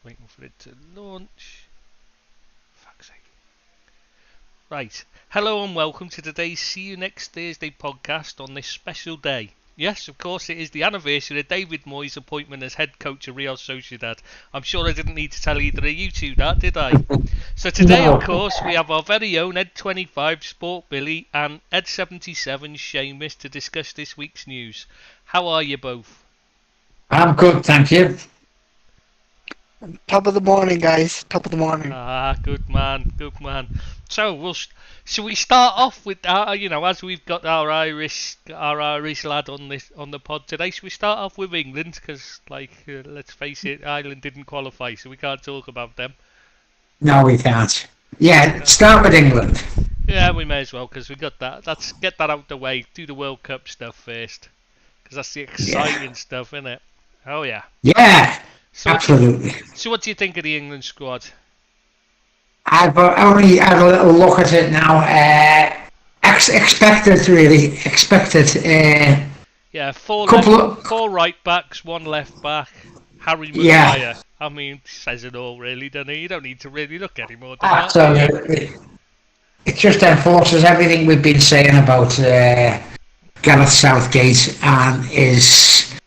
Waiting for it to launch. Fuck's sake. Right. Hello and welcome to today's See You Next Thursday podcast on this special day. Yes, of course, it is the anniversary of David Moyes' appointment as head coach of Real Sociedad. I'm sure I didn't need to tell either of you two that, did I? So today, of course, we have our very own Ed25 Sport Billy and Ed77 Seamus to discuss this week's news. How are you both? I'm good, thank you. Top of the morning, guys. Top of the morning. Good man, good man. So shall we start off with as we've got our Irish lad on the pod today? Shall we start off with England? Because let's face it, Ireland didn't qualify, so we can't talk about them. No, we can't. Yeah, start with England. Yeah, we may as well because we got that. Let's get that out the way. Do the World Cup stuff first, because that's the exciting stuff, isn't it? Oh yeah. Yeah, so absolutely. So what do you think of the England squad? I've only had a little look at it now. Expected. Yeah, four right backs, one left back. Harry Maguire. Yeah. I mean, says it all, really, doesn't he? You don't need to really look anymore. Absolutely. It just enforces everything we've been saying about Gareth Southgate and his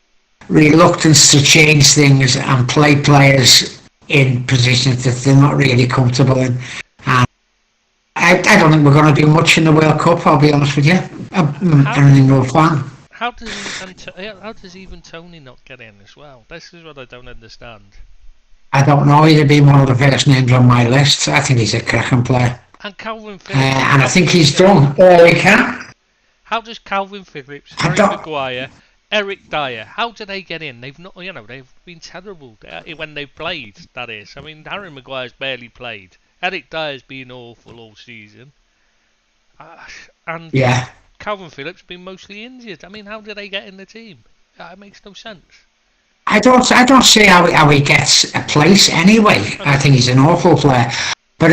reluctance to change things and play players in positions that they're not really comfortable in. And I don't think we're going to do much in the World Cup, I'll be honest with you. I'm an England fan. How does even Tony not get in as well? This is what I don't understand. I don't know. He'd be one of the first names on my list. I think he's a cracking player. And Calvin Phillips. And I think he's done all he can. How does Calvin Phillips, Harry Maguire, Eric Dyer, how do they get in? They've not, they've been terrible when they've played. That is, I mean, Harry Maguire's barely played. Eric Dyer's been awful all season, and Calvin Phillips been mostly injured. I mean, how do they get in the team? It makes no sense. I don't see how he gets a place anyway. I think he's an awful player, but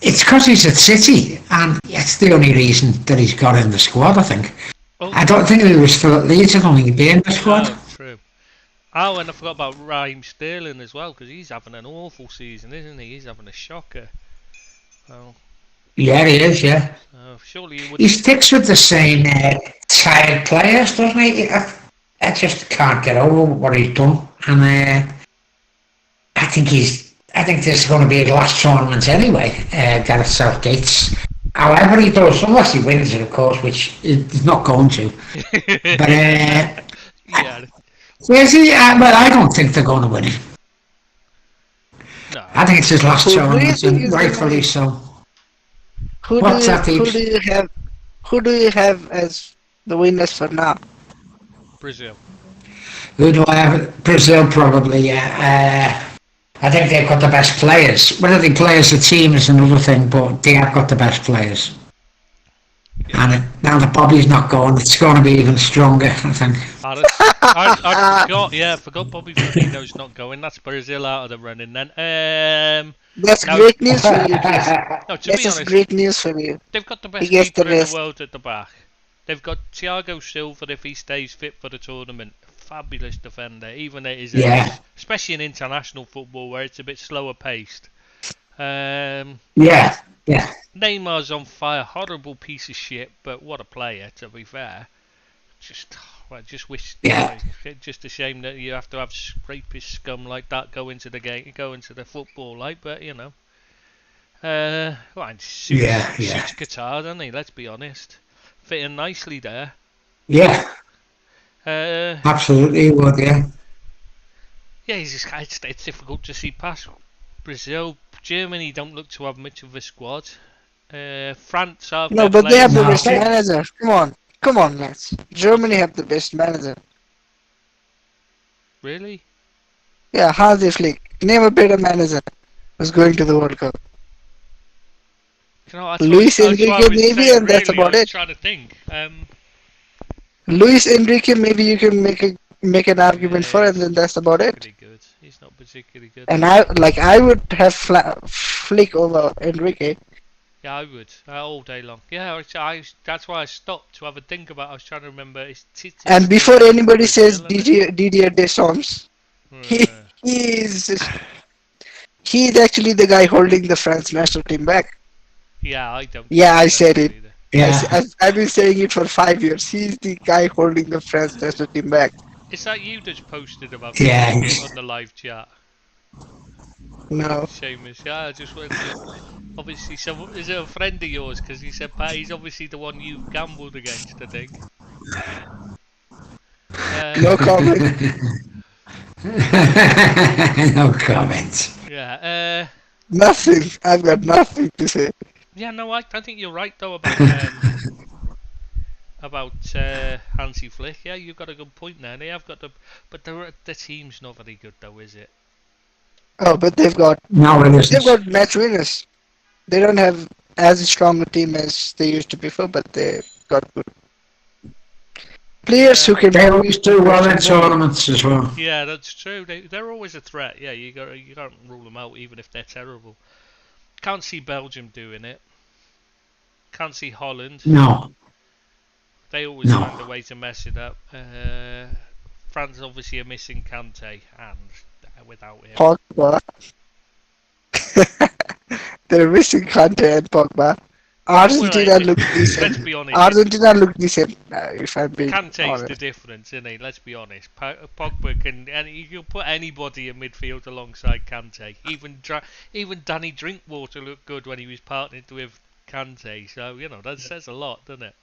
it's because he's at City, and it's the only reason that he's got in the squad. I think. I don't think he was still at Leeds. I don't think he'd be in the squad. Oh, true. Oh, and I forgot about Raheem Sterling as well, because he's having an awful season, isn't he? He's having a shocker. Oh. Yeah, he is, yeah. Surely he sticks with the same tired players, doesn't he? I just can't get over what he's done. And I think this is going to be his last tournament anyway, Gareth Southgate's. However he does, unless he wins it, of course, which he's not going to. But yeah. Well, I don't think they're going to win it. No. I think it's his last tournament, and rightfully so. Who do you have as the winners for now? Brazil. Who do I have? Brazil, probably. Yeah. I think they've got the best players. Whether they play as a team is another thing, but they have got the best players. Yeah. And now that Bobby's not going, it's going to be even stronger, I think. I forgot Bobby Firmino's not going. That's Brazil out of the running then. That's great news for you, no, to be honest, great news for you. They've got the best keeper in the world at the back. They've got Thiago Silva if he stays fit for the tournament. Fabulous defender, even at his age, especially in international football where it's a bit slower paced. Neymar's on fire, horrible piece of shit, but what a player, to be fair. Just wish. Just a shame that you have to have rapish scum like that go into the game, go into the football, but suits Qatar, doesn't he? Let's be honest, fitting nicely there. Yeah. Absolutely, would yeah. It's difficult to see past Brazil. Germany don't look to have much of a squad. France are. No, but they have the best manager. Come on, lads. Germany have the best manager. Really? Yeah, Hansi Flick. Name a better manager who's going to the World Cup. Luis Enrique maybe, and that's about it. Trying to think. Luis Enrique, maybe you can make an argument for it, and then that's about it. Good. He's not particularly good. And I would have Flick over Enrique. Yeah, I would all day long. Yeah, that's why I stopped to have a think about. I was trying to remember. And before anybody says Didier Deschamps, he is He's actually the guy holding the France national team back. Yeah, I don't. Yeah, I think said so it. either. Yeah. I've been saying it for 5 years. He's the guy holding the France national team back. Is that you just posted about him Yeah. on the live chat? No. Seamus, yeah, I just wondered. Obviously, is it a friend of yours? Because he said he's obviously the one you've gambled against, I think. No comment. No comment. Yeah. Nothing. I've got nothing to say. Yeah. No, I think you're right though about Hansi Flick. Yeah, you've got a good point there. They have got but the team's not very good though, is it? Oh, but they've got match winners. They don't have as strong a team as they used to before, but they've got good players who can. They always do well in tournaments as well. Yeah, that's true. They're always a threat. Yeah, you can't rule them out even if they're terrible. Can't see Belgium doing it. Can't see Holland. No. They always find a way to mess it up. France obviously are missing Kante, and without him, Pogba. They're missing Kante and Pogba. Argentina look decent. Let's be honest. Argentina look decent. If I'm being Kante's honest. the difference, isn't he? Let's be honest. Pogba can, and you can put anybody in midfield alongside Kante. Even Danny Drinkwater looked good when he was partnered with Kante. So that says a lot, doesn't it?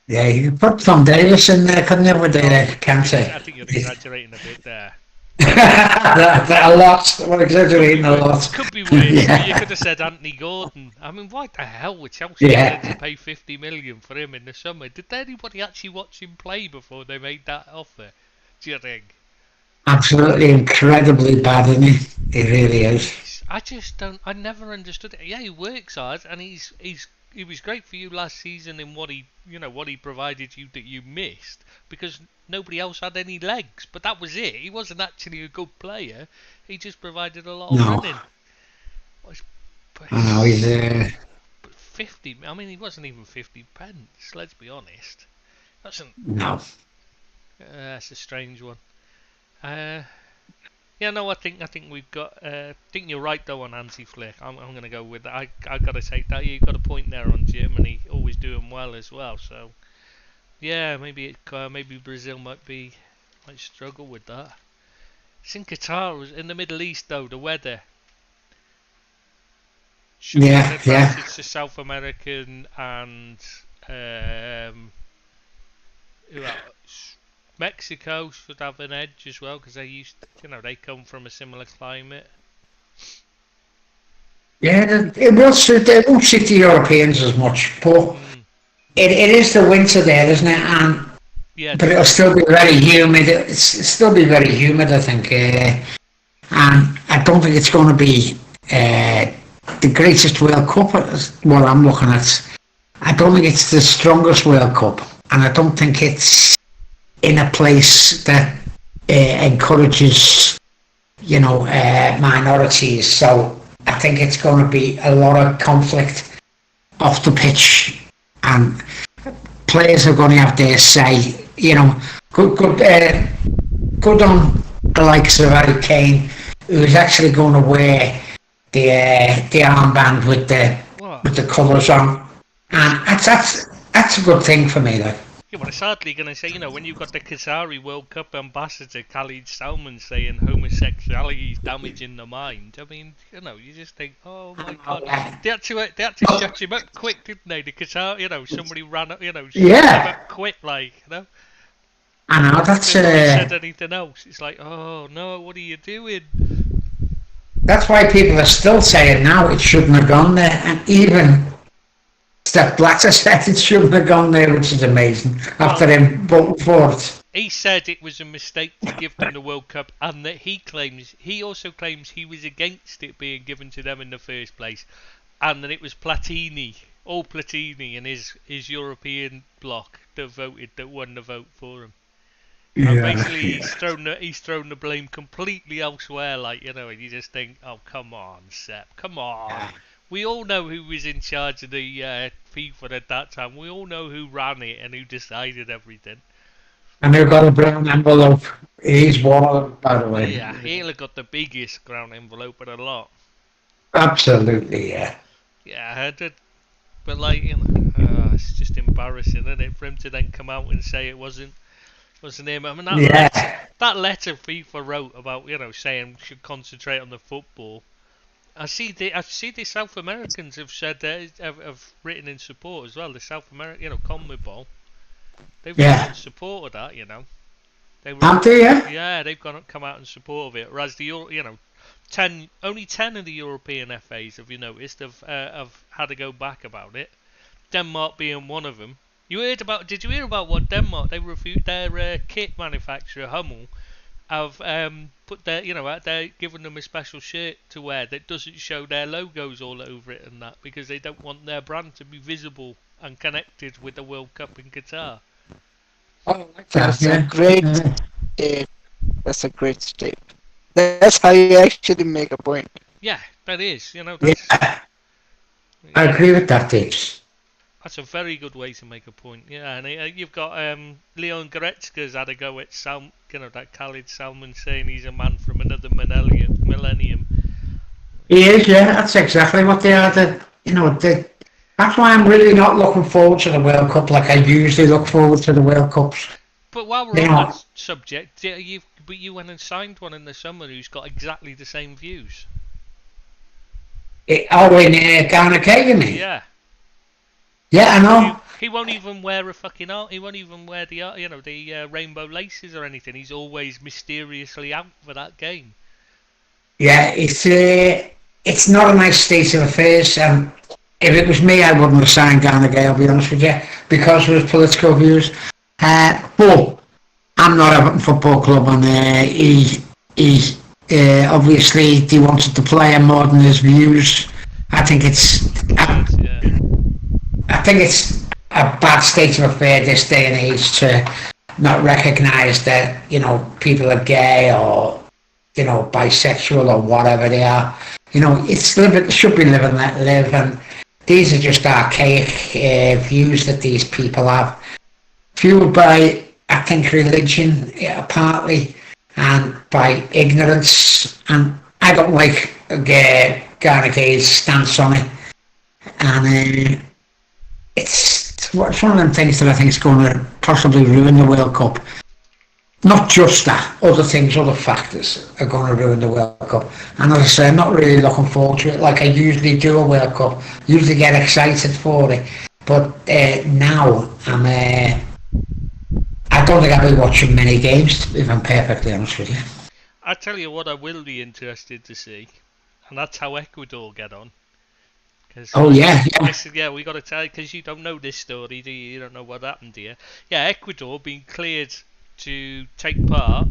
Yeah, you could put Tom Davis in there, couldn't you, with the Kante? I think you're exaggerating a bit there. A lot. We're exaggerating a lot. Could be weird. Yeah. You could have said Anthony Gordon. I mean, why the hell would Chelsea willing to pay 50 million for him in the summer? Did anybody actually watch him play before they made that offer? Do you think? Absolutely incredibly bad, isn't he? He really is. I just don't. I never understood it. Yeah, he works hard, and he was great for you last season in what he provided you that you missed because nobody else had any legs. But that was it. He wasn't actually a good player. He just provided a lot of running. I know he's 50. I mean, he wasn't even 50 pence. Let's be honest. That's a strange one. Yeah, no, I think we've got. I think you're right though on Hansi Flick. I'm going to go with that. I got to take that. You've got a point there on Germany, always doing well as well. So yeah, maybe Brazil might struggle with that. It's in Qatar, in the Middle East though. The weather. Should be an advantage to South American and Mexico should have an edge as well because they come from a similar climate. Yeah, it won't suit the Europeans as much, but it is the winter there, isn't it? And but it'll still be very humid. It'll still be very humid, I think. And I don't think it's going to be the greatest World Cup. What I'm looking at, I don't think it's the strongest World Cup, and I don't think it's in a place that encourages, minorities. So I think it's going to be a lot of conflict off the pitch, and players are going to have their say. Good on the likes of Harry Kane, who's actually going to wear the armband with the colours on, and that's a good thing for me, though. Yeah, well, it's hardly going to say, when you've got the Qatari World Cup ambassador Khalid Salman saying homosexuality is damaging the mind. I mean, you just think, oh my God, they had to shut him up quick, didn't they? The Qatar, somebody ran up, shut him up quick, I know that's. Said anything else? It's like, oh no, what are you doing? That's why people are still saying now it shouldn't have gone there, and even Sepp Blatter said it shouldn't have gone there, which is amazing, after him voting for it. He said it was a mistake to give them the World Cup, and that he also claims he was against it being given to them in the first place, and that it was Platini and his European bloc that won the vote for him. Yeah. And basically he's thrown the blame completely elsewhere, and you just think, oh come on, Sepp, come on. Yeah. We all know who was in charge of the FIFA at that time. We all know who ran it and who decided everything. And they've got a brown envelope. He's one of them, by the way. Yeah, he'll have got the biggest ground envelope of the lot. Absolutely, yeah. Yeah, I did. But like, it's just embarrassing, isn't it, for him to then come out and say it wasn't him. I mean, that letter FIFA wrote about, saying we should concentrate on the football. I see the South Americans have said have written in support as well. The South American, CONMEBOL, they've written in support of that. Aren't they? Yeah, they've come out in support of it. Whereas only 10 of the European FAs, have you noticed, have had to go back about it. Denmark being one of them. Did you hear about what Denmark? They refused their kit manufacturer Hummel have put they're giving them a special shirt to wear that doesn't show their logos all over it and that, because they don't want their brand to be visible and connected with the World Cup in Qatar. Oh, that's a great That's a great step. That's how you actually make a point. Yeah, that is. I agree with that, Dave. That's a very good way to make a point. Yeah, and you've got Leon Goretzka's had a go at that Khalid Salman, saying he's a man from another millennium. He is, yeah. That's exactly what they are. That's why I'm really not looking forward to the World Cup like I usually look forward to the World Cups. But while we're on that subject, you went and signed one in the summer who's got exactly the same views. In Ghana Kagan? Yeah. Yeah, I know. He won't even wear he won't even wear the rainbow laces or anything. He's always mysteriously out for that game. Yeah, it's not a nice state of affairs. If it was me, I wouldn't have signed Ghana Gay, I'll be honest with you, because of his political views. But I'm not Everton Football Club, and he obviously he wanted to play him more than his views. I think it's a bad state of affair this day and age to not recognise that people are gay or bisexual or whatever they are. It should be live and let live, and these are just archaic views that these people have, fueled by, I think, religion, partly, and by ignorance. And I don't like Ghana Gay's stance on it. And it's one of them things that I think is going to possibly ruin the World Cup. Not just that, other factors are going to ruin the World Cup. And as I say, I'm not really looking forward to it like I usually do a World Cup. Usually get excited for it. But now, I don't think I'll be watching many games, if I'm perfectly honest with you. I tell you what I will be interested to see, and that's how Ecuador get on. We got to tell you, because you don't know this story, do you? You don't know what happened here. Yeah, Ecuador being cleared to take part,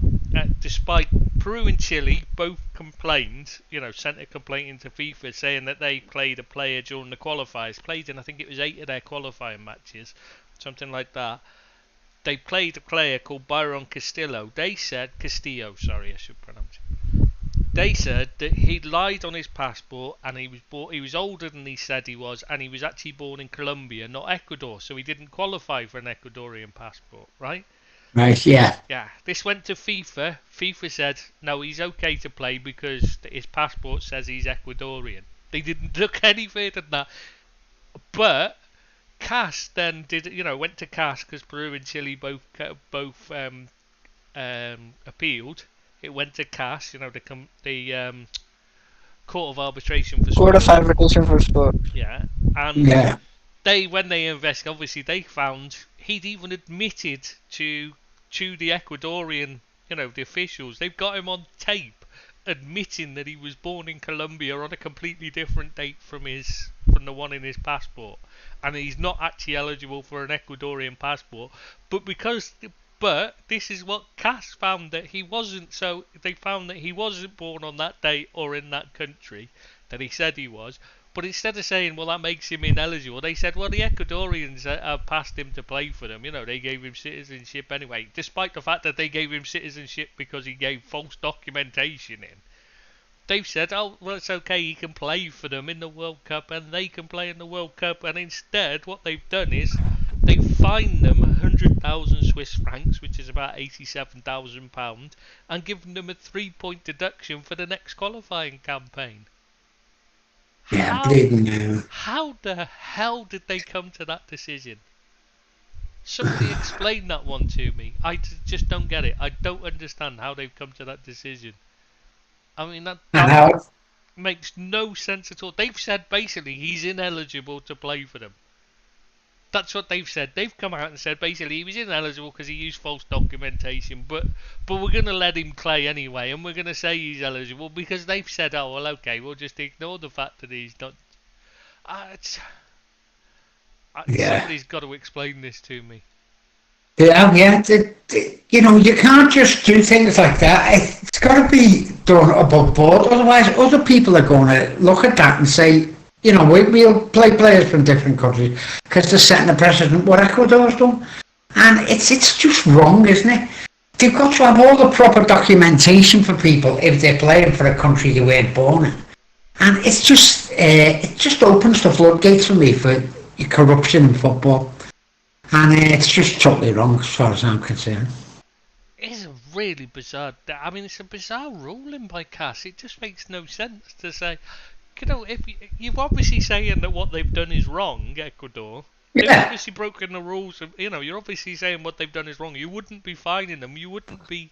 despite Peru and Chile both complained, sent a complaint into FIFA saying that they played a player during the qualifiers, played in, I think it was 8 of their qualifying matches, something like that. They played a player called Byron Castillo. Castillo, sorry, I should pronounce it. They said that he lied on his passport, and he was older than he said he was, and he was actually born in Colombia, not Ecuador, so he didn't qualify for an Ecuadorian passport, right? Right, yeah. Yeah, this went to FIFA. FIFA said, no, he's okay to play because his passport says he's Ecuadorian. They didn't look any further than that. But CAS then went to CAS because Peru and Chile both appealed. It went to CAS, the Court of Arbitration for Sport. Court of Arbitration for Sport. Yeah, and when they investigated, obviously they found he'd even admitted to the Ecuadorian, the officials. They've got him on tape admitting that he was born in Colombia on a completely different date from the one in his passport, and he's not actually eligible for an Ecuadorian passport. But this is what CAS found, that he wasn't. So they found that he wasn't born on that date or in that country that he said he was. But instead of saying, well, that makes him ineligible, they said, well, the Ecuadorians passed him to play for them. They gave him citizenship anyway, despite the fact that they gave him citizenship because he gave false documentation in. They've said, oh, well, it's okay, he can play for them in the World Cup, and they can play in the World Cup. And instead, what they've done is they've fined them 100,000 Swiss francs, which is about £87,000, and given them a 3-point deduction for the next qualifying campaign. Yeah, bleeding. How the hell did they come to that decision? Somebody explain that one to me. I just don't get it. I don't understand how they've come to that decision. I mean, that makes no sense at all. They've said basically he's ineligible to play for them. That's what they've said. They've come out and said basically he was ineligible because he used false documentation, but we're going to let him play anyway, and we're going to say he's eligible because they've said, oh well, okay, we'll just ignore the fact that he's not. Somebody's got to explain this to me. Yeah. You know, you can't just do things like that. It's got to be done above board. Otherwise, other people are going to look at that and say, you know, we'll play players from different countries because they're setting a precedent what Ecuador's done. And it's just wrong, isn't it? They've got to have all the proper documentation for people if they're playing for a country they weren't born in. And it just opens the floodgates for me for corruption in football. And it's just totally wrong as far as I'm concerned. It's a really bizarre. I mean, it's a bizarre ruling by CAS. It just makes no sense to say, you know, if you're obviously saying that what they've done is wrong, Ecuador. They've obviously broken the rules. You know, you're obviously saying what they've done is wrong. You wouldn't be fining them. You wouldn't be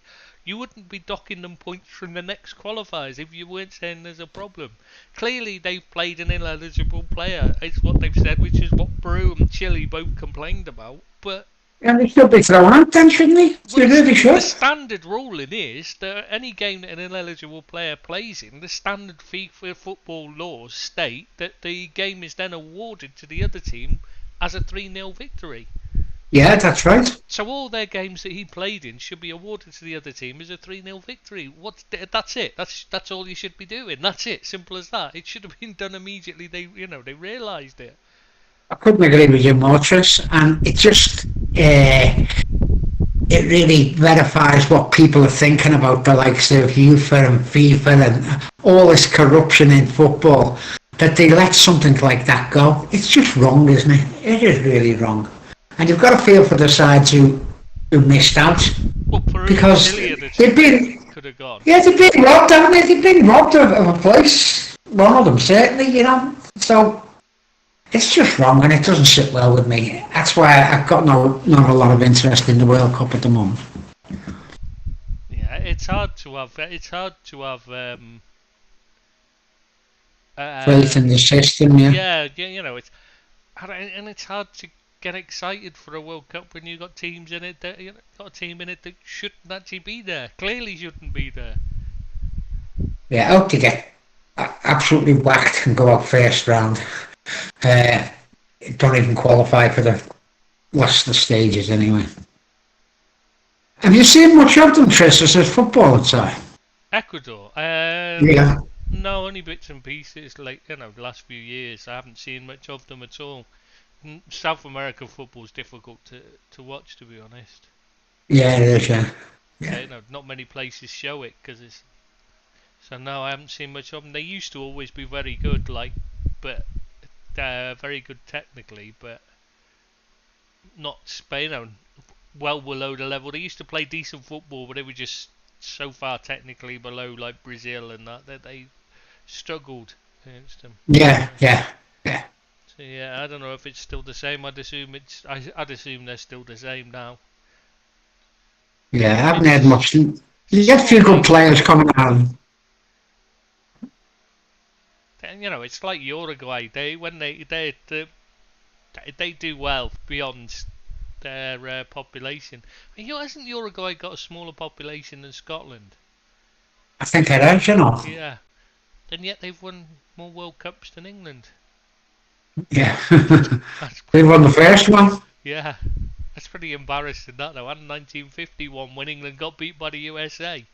docking them points from the next qualifiers if you weren't saying there's a problem. Clearly, they've played an ineligible player. It's what they've said, which is what Peru and Chile both complained about. But and they should be thrown out then, shouldn't they? They really should. The standard ruling is that any game that an ineligible player plays in, the standard FIFA football laws state that the game is then awarded to the other team as a 3-0 victory. Yeah, that's right. So all their games that he played in should be awarded to the other team as a 3-0 victory. That's it. That's all you should be doing. That's it. Simple as that. It should have been done immediately. They realised it. I couldn't agree with you more, Tris. And it just it really verifies what people are thinking about the likes of UEFA and FIFA and all this corruption in football. That they let something like that go. It's just wrong, isn't it? It is really wrong. And you've got to feel for the sides who missed out. Well, Peru because they've been gone. Yeah, they've been robbed, haven't they? They've been robbed of a place. One of them, certainly, you know. So it's just wrong, and it doesn't sit well with me. That's why I've got not a lot of interest in the World Cup at the moment. Yeah, it's hard to have faith in the system, yeah. Yeah, you know, it's hard to get excited for a World Cup when you've got teams in it that got a team in it that shouldn't actually be there. Clearly shouldn't be there. Yeah, I hope they get absolutely whacked and go out first round. Don't even qualify for the last stages anyway. Have you seen much of them, Tris, as a football side? Ecuador? Yeah. No, only bits and pieces, like, the last few years. I haven't seen much of them at all. South American football is difficult to watch, to be honest. Yeah, it is, yeah. Not many places show it, so no, I haven't seen much of them. They used to always be very good, but they're very good technically, but not, well below the level. They used to play decent football, but they were just so far technically below, like Brazil and that they struggled against them. Yeah. So yeah, I don't know if it's still the same. I'd assume they're still the same now. Yeah, I haven't had much. You get a few good players coming out. And it's like Uruguay. They do well beyond their population. Hasn't Uruguay got a smaller population than Scotland? I think it has, Yeah. And yet they've won more World Cups than England. Yeah. They won the first one. Yeah. That's pretty embarrassing, that though. And 1951 when England got beat by the USA.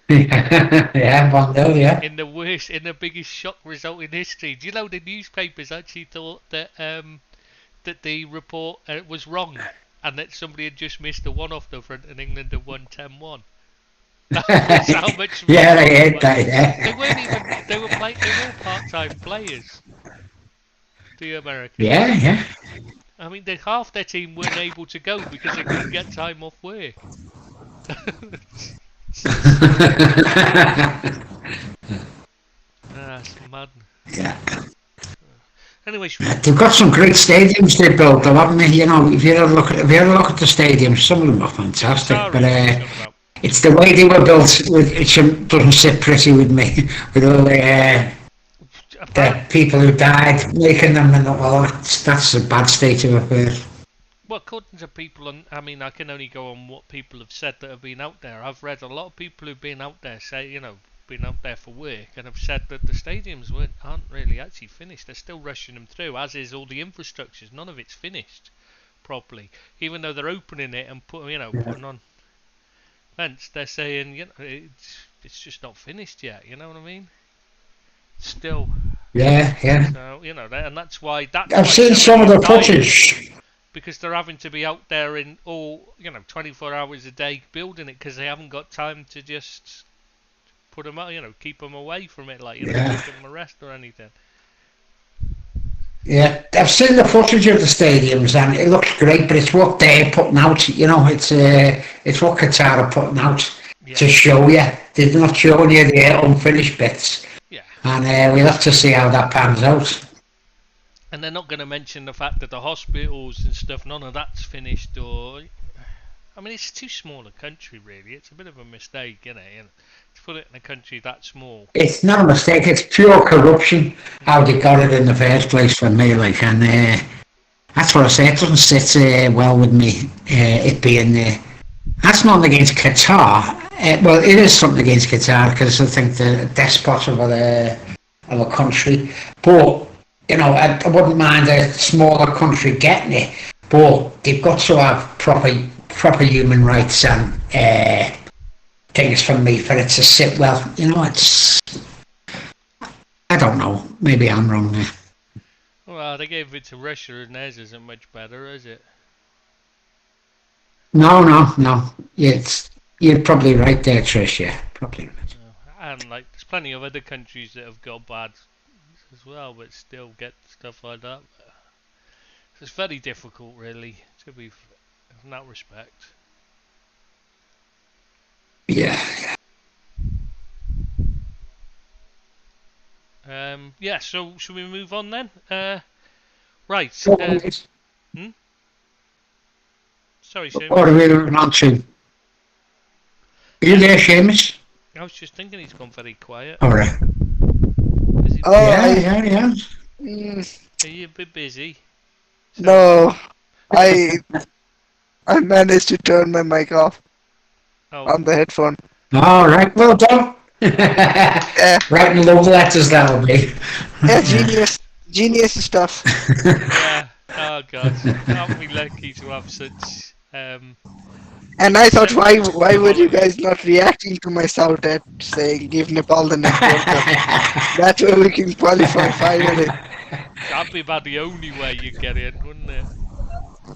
Yeah, 1-0, yeah. In the biggest shock result in history. Do you know the newspapers actually thought that that the report was wrong, and that somebody had just missed a one off the front and England had won 10-1. That's how much. Yeah, they hate that. Yeah. They weren't even. They were part-time players. The Americans. Yeah. I mean, half their team weren't able to go because they couldn't get time off work. That's mad. Yeah. Anyway, They've got some great stadiums they built, though, haven't they? You know, if you ever look at the stadiums, some of them are fantastic. But it's the way they were built. It doesn't sit pretty with me. With all the people who died making them, and all that's a bad state of affairs. Well, according to people, I mean, I can only go on what people have said that have been out there. I've read a lot of people who've been out there say, you know, been out there for work and have said that the stadiums aren't really actually finished. They're still rushing them through, as is all the infrastructures. None of it's finished properly, even though they're opening it and putting on events. They're saying, you know, it's just not finished yet. You know what I mean? Still. Yeah. So, you know, and that's why I've seen some of the footage. Because they're having to be out there in 24 hours a day building it, because they haven't got time to just put them out, keep them away from it, like, give them a rest or anything. Yeah, I've seen the footage of the stadiums and it looks great, but it's what they're putting out, it's what Qatar are putting out to show you. They're not showing you the unfinished bits. Yeah. And we'll have to see how that pans out. And they're not going to mention the fact that the hospitals and stuff, none of that's finished, I mean, it's too small a country, really. It's a bit of a mistake, isn't it? To put it in a country that small. It's not a mistake. It's pure corruption, how they got it in the first place for me. Like, and that's what I say. It doesn't sit well with me, it being there. That's not against Qatar. Well, it is something against Qatar, because I think the despot of a country. But, I wouldn't mind a smaller country getting it. But they've got to have proper human rights and things for me for it to sit well. It's... I don't know. Maybe I'm wrong there. Well, they gave it to Russia and theirs isn't much better, is it? No. You're probably right there, Trish, yeah. Probably right. And, there's plenty of other countries that have got bad as well, but still get stuff like that. It's very difficult, really, to be in that respect. Yeah. So should we move on then? Right. Sorry, Seamus. What are we moving on to? Are you there, Seamus? I was just thinking he's gone very quiet. All right. Yeah. Are you a bit busy? No, I managed to turn my mic off on the headphone. All right, well done. Writing love letters, that'll be. Yeah, genius stuff. Yeah. Oh God, aren't we lucky to have such? And I thought, why were you guys not reacting to my shout at saying give Nepal the next World Cup? That way we can qualify finally. That'd be about the only way you'd get in, wouldn't it?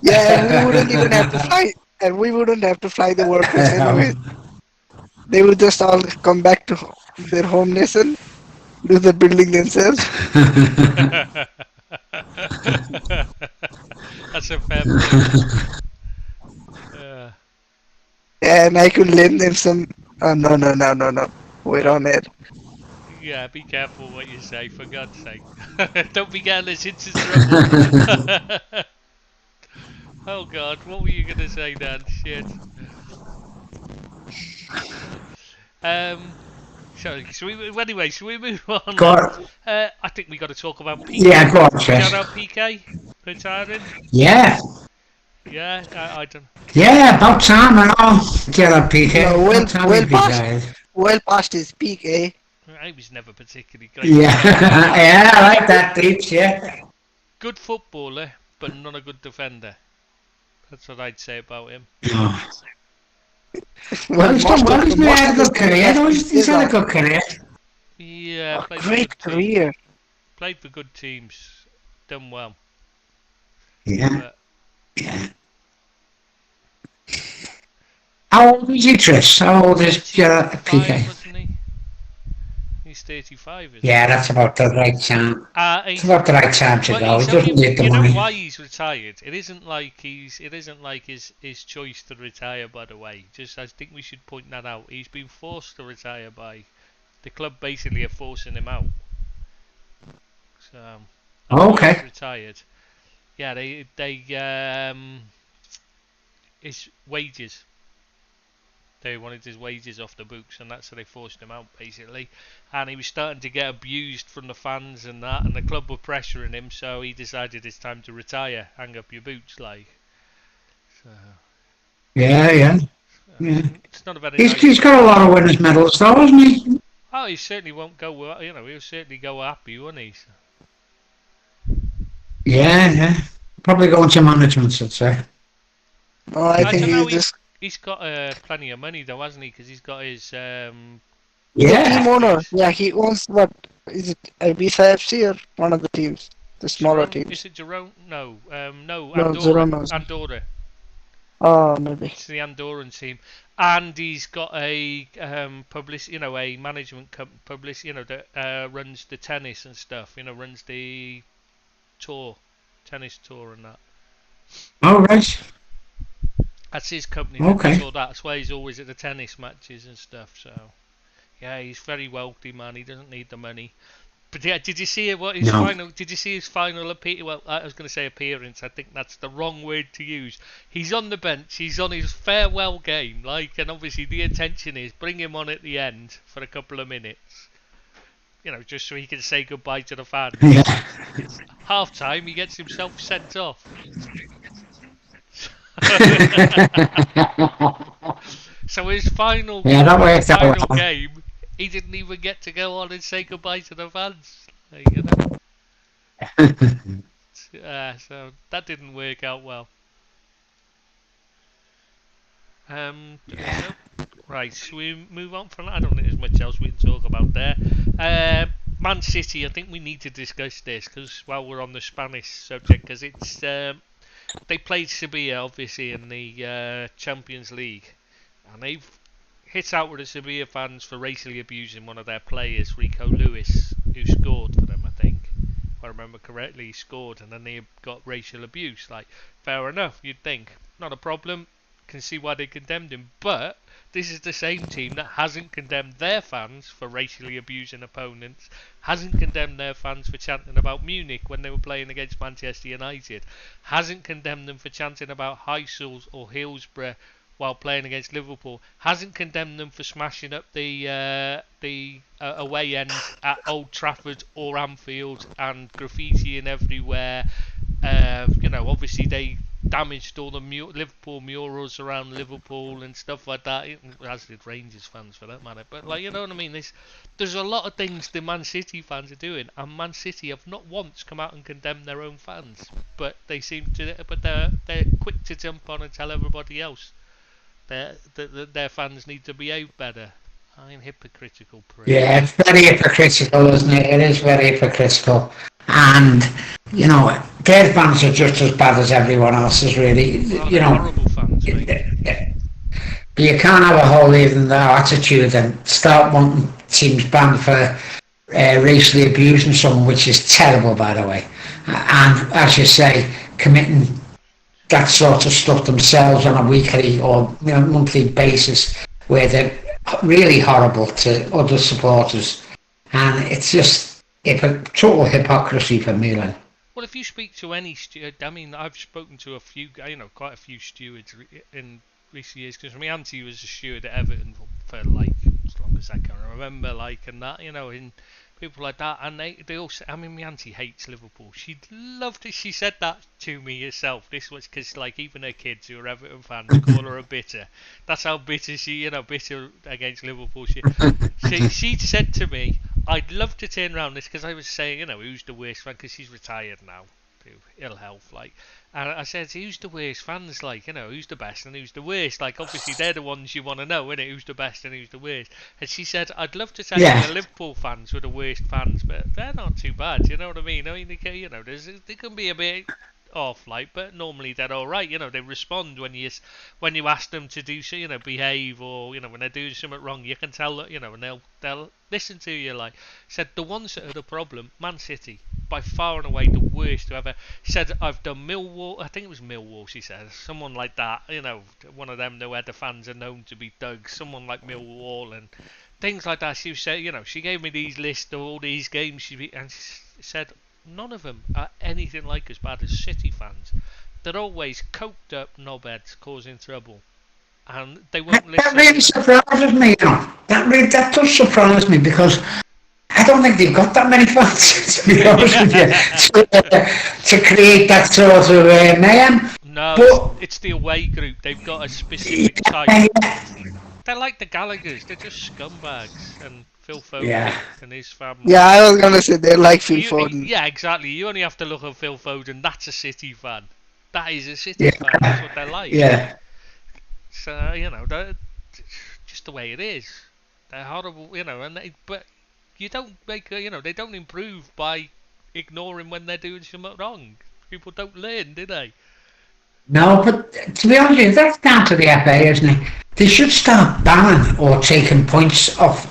Yeah, and we wouldn't even have to fly. And we wouldn't have to fly the workers anyway. They would just all come back to their home nation, do the building themselves. That's a fair point. And I could lend them some... Oh, no. We're on it. Yeah, be careful what you say, for God's sake. Don't be getting us into trouble. Oh God, what were you going to say, Dan? Shit. Should we move on? Go on. I think we got to talk about PK. Yeah, go on, Shout out PK retiring. Yeah. Yeah, I don't. Yeah, about time and all. Get up, PK. Well past his peak, eh? He was never particularly great. Yeah, yeah, I like that, Deeps, yeah. Good footballer, but not a good defender. That's what I'd say about him. Oh. Well, he's done well. He's had a good career. He's had a good career. Yeah, great career. Played for good teams. Done well. Yeah. Yeah. How old is he, Trish? How old is PK? Wasn't he? He's 35, isn't Yeah, that's about the right time. he? It's about the right time to But go. He he's only, doesn't need the you know money. why he's retired? It isn't like his choice to retire, by the way. Just, I think we should point that out. He's been forced to retire by the club, basically are forcing him out. So, that's why he's Okay. retired. Yeah, his wages. They wanted his wages off the books, and that's how they forced him out, basically. And he was starting to get abused from the fans and that, and the club were pressuring him, so he decided it's time to retire, hang up your boots, like. So, Yeah. it's not a very He's nice. he's got a lot of winners' medals, though, hasn't he? Oh, he certainly won't go. He'll certainly go happy, won't he? Yeah. Probably going to management, I'd say. No, I I think don't know. he's just He's got plenty of money, though, hasn't he? Because he's got his the Yeah. team owner. Yeah, he owns what is it? Ibiza FC or one of the teams, the smaller teams. Is it Jerome? No, no, No, Andorra. Zeronos. Andorra. Oh, maybe. It's the Andorran team, and he's got a a management that runs the tennis and stuff. Runs the tennis tour and that. All right. That's his company. Okay. So that's why he's always at the tennis matches and stuff. So yeah, he's very wealthy, man. He doesn't need the money. But yeah, did you see what his No. final? Did you see his final appearance? Well, I was going to say appearance. I think that's the wrong word to use. He's on the bench. He's on his farewell game, and obviously the intention is bring him on at the end for a couple of minutes. Just so he can say goodbye to the fans. Yeah. Half time, he gets himself sent off. So his final That worked out. final game, he didn't even get to go on and say goodbye to the fans. So that didn't work out well. Right, shall we move on from that? I don't think there's much else we can talk about there. Man City, I think we need to discuss this because while we're on the Spanish subject, because it's they played Sevilla obviously in the Champions League, and they've hit out with the Sevilla fans for racially abusing one of their players, Rico Lewis, who scored for them, I think. If I remember correctly, he scored, and then they got racial abuse. Fair enough, you'd think. Not a problem. Can see why they condemned him. But this is the same team that hasn't condemned their fans for racially abusing opponents, hasn't condemned their fans for chanting about Munich when they were playing against Manchester United, hasn't condemned them for chanting about Heysel or Hillsborough while playing against Liverpool, hasn't condemned them for smashing up the away end at Old Trafford or Anfield and graffitiing everywhere. Obviously they damaged all the Liverpool murals around Liverpool and stuff like that, as did Rangers fans for that matter. But you know what I mean? There's a lot of things the Man City fans are doing, and Man City have not once come out and condemned their own fans, but they're quick to jump on and tell everybody else that their fans need to behave better. I'm hypocritical, prick. Yeah, it's very hypocritical, isn't it? It is very hypocritical. And, their fans are just as bad as everyone else's, really. They're horrible fans, right? But you can't have a whole evening attitude and start wanting teams banned for racially abusing someone, which is terrible, by the way. And, as you say, committing that sort of stuff themselves on a weekly or monthly basis, where they're really horrible to other supporters, and it's just total hypocrisy for Milan. Well, if you speak to any steward, I mean, I've spoken to quite a few stewards in recent years, because my auntie was a steward at Everton for as long as I can remember, and that, and people like that, and they all say, I mean, my auntie hates Liverpool. She loved it. She said that to me herself. This was because, even her kids who are Everton fans call her a bitter. That's how bitter bitter against Liverpool. She said to me, I'd love to turn around this, because I was saying, who's the worst fan, because she's retired now, through ill health, and I said, who's the worst fans, who's the best and who's the worst? Obviously they're the ones you want to know, innit? Who's the best and who's the worst? And she said, I'd love to tell you the Liverpool fans were the worst fans, but they're not too bad, you know what I mean? There can be a bit off, like, but normally they're all right. They respond when you ask them to do so, behave, or when they're doing something wrong. You can tell that, and they'll listen to you. Like said, the ones that are the problem, Man City, by far and away the worst to ever. Said I've done Millwall. I think it was Millwall. She said someone like that. One of them where the fans are known to be thugs. Someone like Millwall and things like that. She said, she gave me these lists of all these games she said none of them are anything like as bad as City fans. They're always coked up knobheads causing trouble, and they won't listen. That really surprises me. That does surprise me, because I don't think they've got that many fans, to be honest with you, to create that sort of mayhem. No, but it's the away group. They've got a specific type. They're like the Gallaghers. They're just scumbags. And Phil Foden and his family. Yeah, I was gonna say they're like Phil Foden. Yeah, exactly. You only have to look at Phil Foden. That's a City fan. That is a City fan. That's what they're like. Yeah. So they're just the way it is. They're horrible, but you don't make they don't improve by ignoring when they're doing something wrong. People don't learn, do they? No, but to be honest with you, that's down to the FA, isn't it? They should start banning or taking points off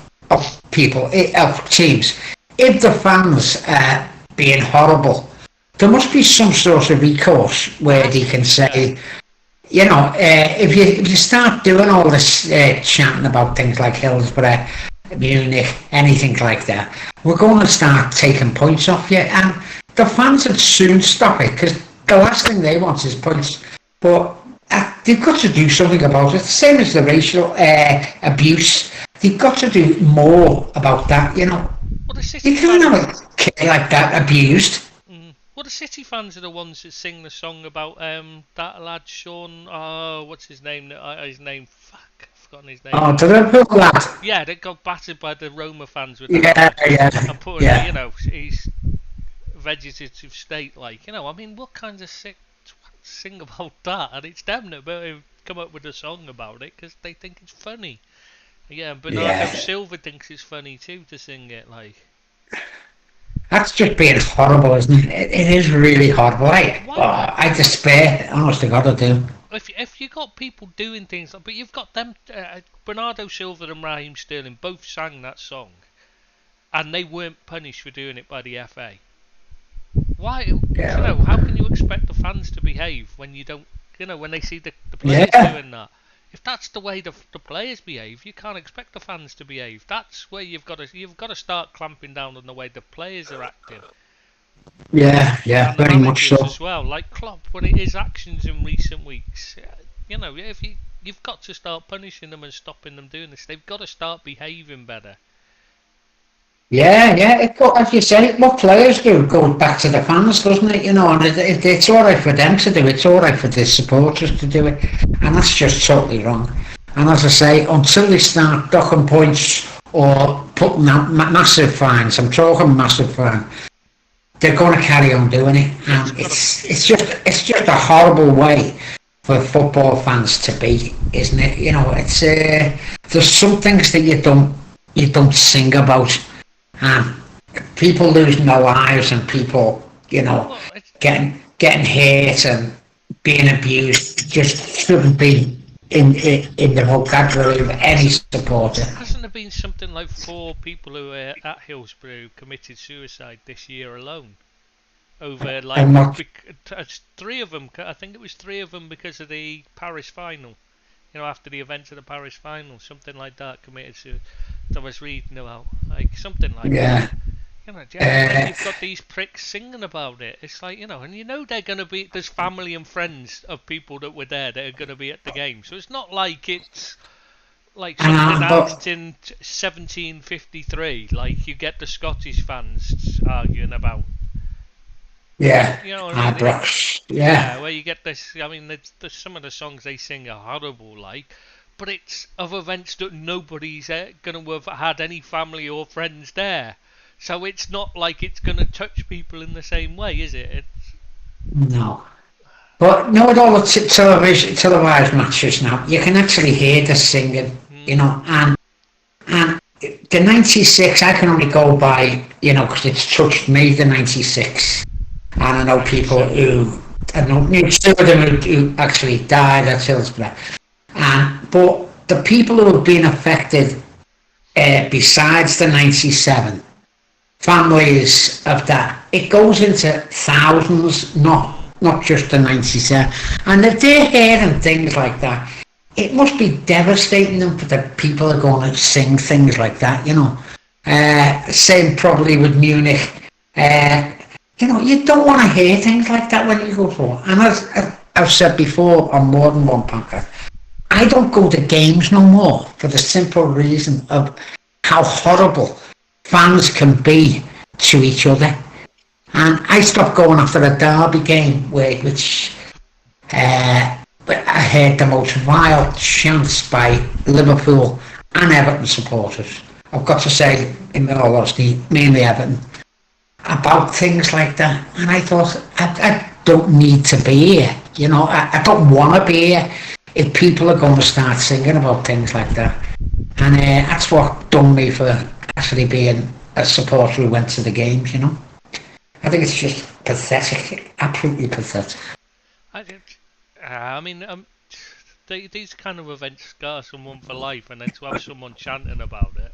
people, of teams. If the fans are being horrible, there must be some sort of recourse where they can say, if you start doing all this chanting about things like Hillsborough, Munich, anything like that, we're going to start taking points off you, and the fans would soon stop it, because the last thing they want is points. But they've got to do something about it. Same as the racial abuse. They've got to do more about that, Well, you can't have a kid like that abused. Well, the City fans are the ones that sing the song about that lad Sean. What's his name? Fuck, I've forgotten his name. Oh, the Liverpool lad. Yeah, they got battered by the Roma fans with that. And put, he's vegetative state, like, I mean, what kind of sick sing about that? And it's them that come up with a song about it because they think it's funny. Yeah, Bernardo Silva thinks it's funny too to sing it, like. That's just being horrible, isn't it? It is really horrible. I despair. Honest to God, I do. If you got people doing things, but you've got them, Bernardo Silva and Raheem Sterling both sang that song, and they weren't punished for doing it by the FA. Why? How can you expect the fans to behave when you don't? When they see the players doing that. If that's the way the players behave, you can't expect the fans to behave. That's where you've got to start clamping down on the way the players are acting. Yeah, very much so. As well, like Klopp, when it is actions in recent weeks, if you've got to start punishing them and stopping them doing this. They've got to start behaving better. Yeah, as you say, what players do goes back to the fans, doesn't it? And it's all right for them to do it. It's all right for the supporters to do it, and that's just totally wrong. And as I say, until they start docking points or putting out massive fines, I'm talking massive fine, they're going to carry on doing it, and it's just a horrible way for football fans to be, isn't it? It's there's some things that you don't sing about. And people losing their lives and people, getting hurt and being abused just shouldn't be in the vocabulary of any supporter. Hasn't there been something like 4 people who were at Hillsborough who committed suicide this year alone? Over 3 of them. I think it was 3 of them because of the Paris final. After the event of the Paris final, something like that committed suicide. I was reading about, like, something like that. You've got these pricks singing about it. It's like, and they're going to be, there's family and friends of people that were there that are going to be at the game. So it's not like it's like something announced in 1753, like you get the Scottish fans arguing about. Yeah, where you get this. I mean, there's some of the songs they sing are horrible, like, but it's of events that nobody's going to have had any family or friends there, so it's not like it's going to touch people in the same way, is it? No, but with all the televised matches now, you can actually hear the singing, and the 96. I can only go by, because it's touched me, the 96. And I know people who I don't know, two of them who actually died at Hillsborough. But the people who have been affected, besides the 97 families of that, it goes into thousands, not just the 97. And if they're hearing things like that, it must be devastating them for the people who are going to sing things like that, you know. Same probably with Munich. You know, you don't want to hear things like that when you go for. And as I've said before on more than one podcast, I don't go to games no more for the simple reason of how horrible fans can be to each other. And I stopped going after a derby game which I heard the most vile chants by Liverpool and Everton supporters. I've got to say, in all honesty, mainly Everton, about things like that. And I thought, I don't need to be here. You know, I don't want to be here if people are going to start singing about things like that. And that's what done me for actually being a supporter who went to the games, you know. I think it's just pathetic, absolutely pathetic. These kind of events scar someone for life, and then to have someone chanting about it.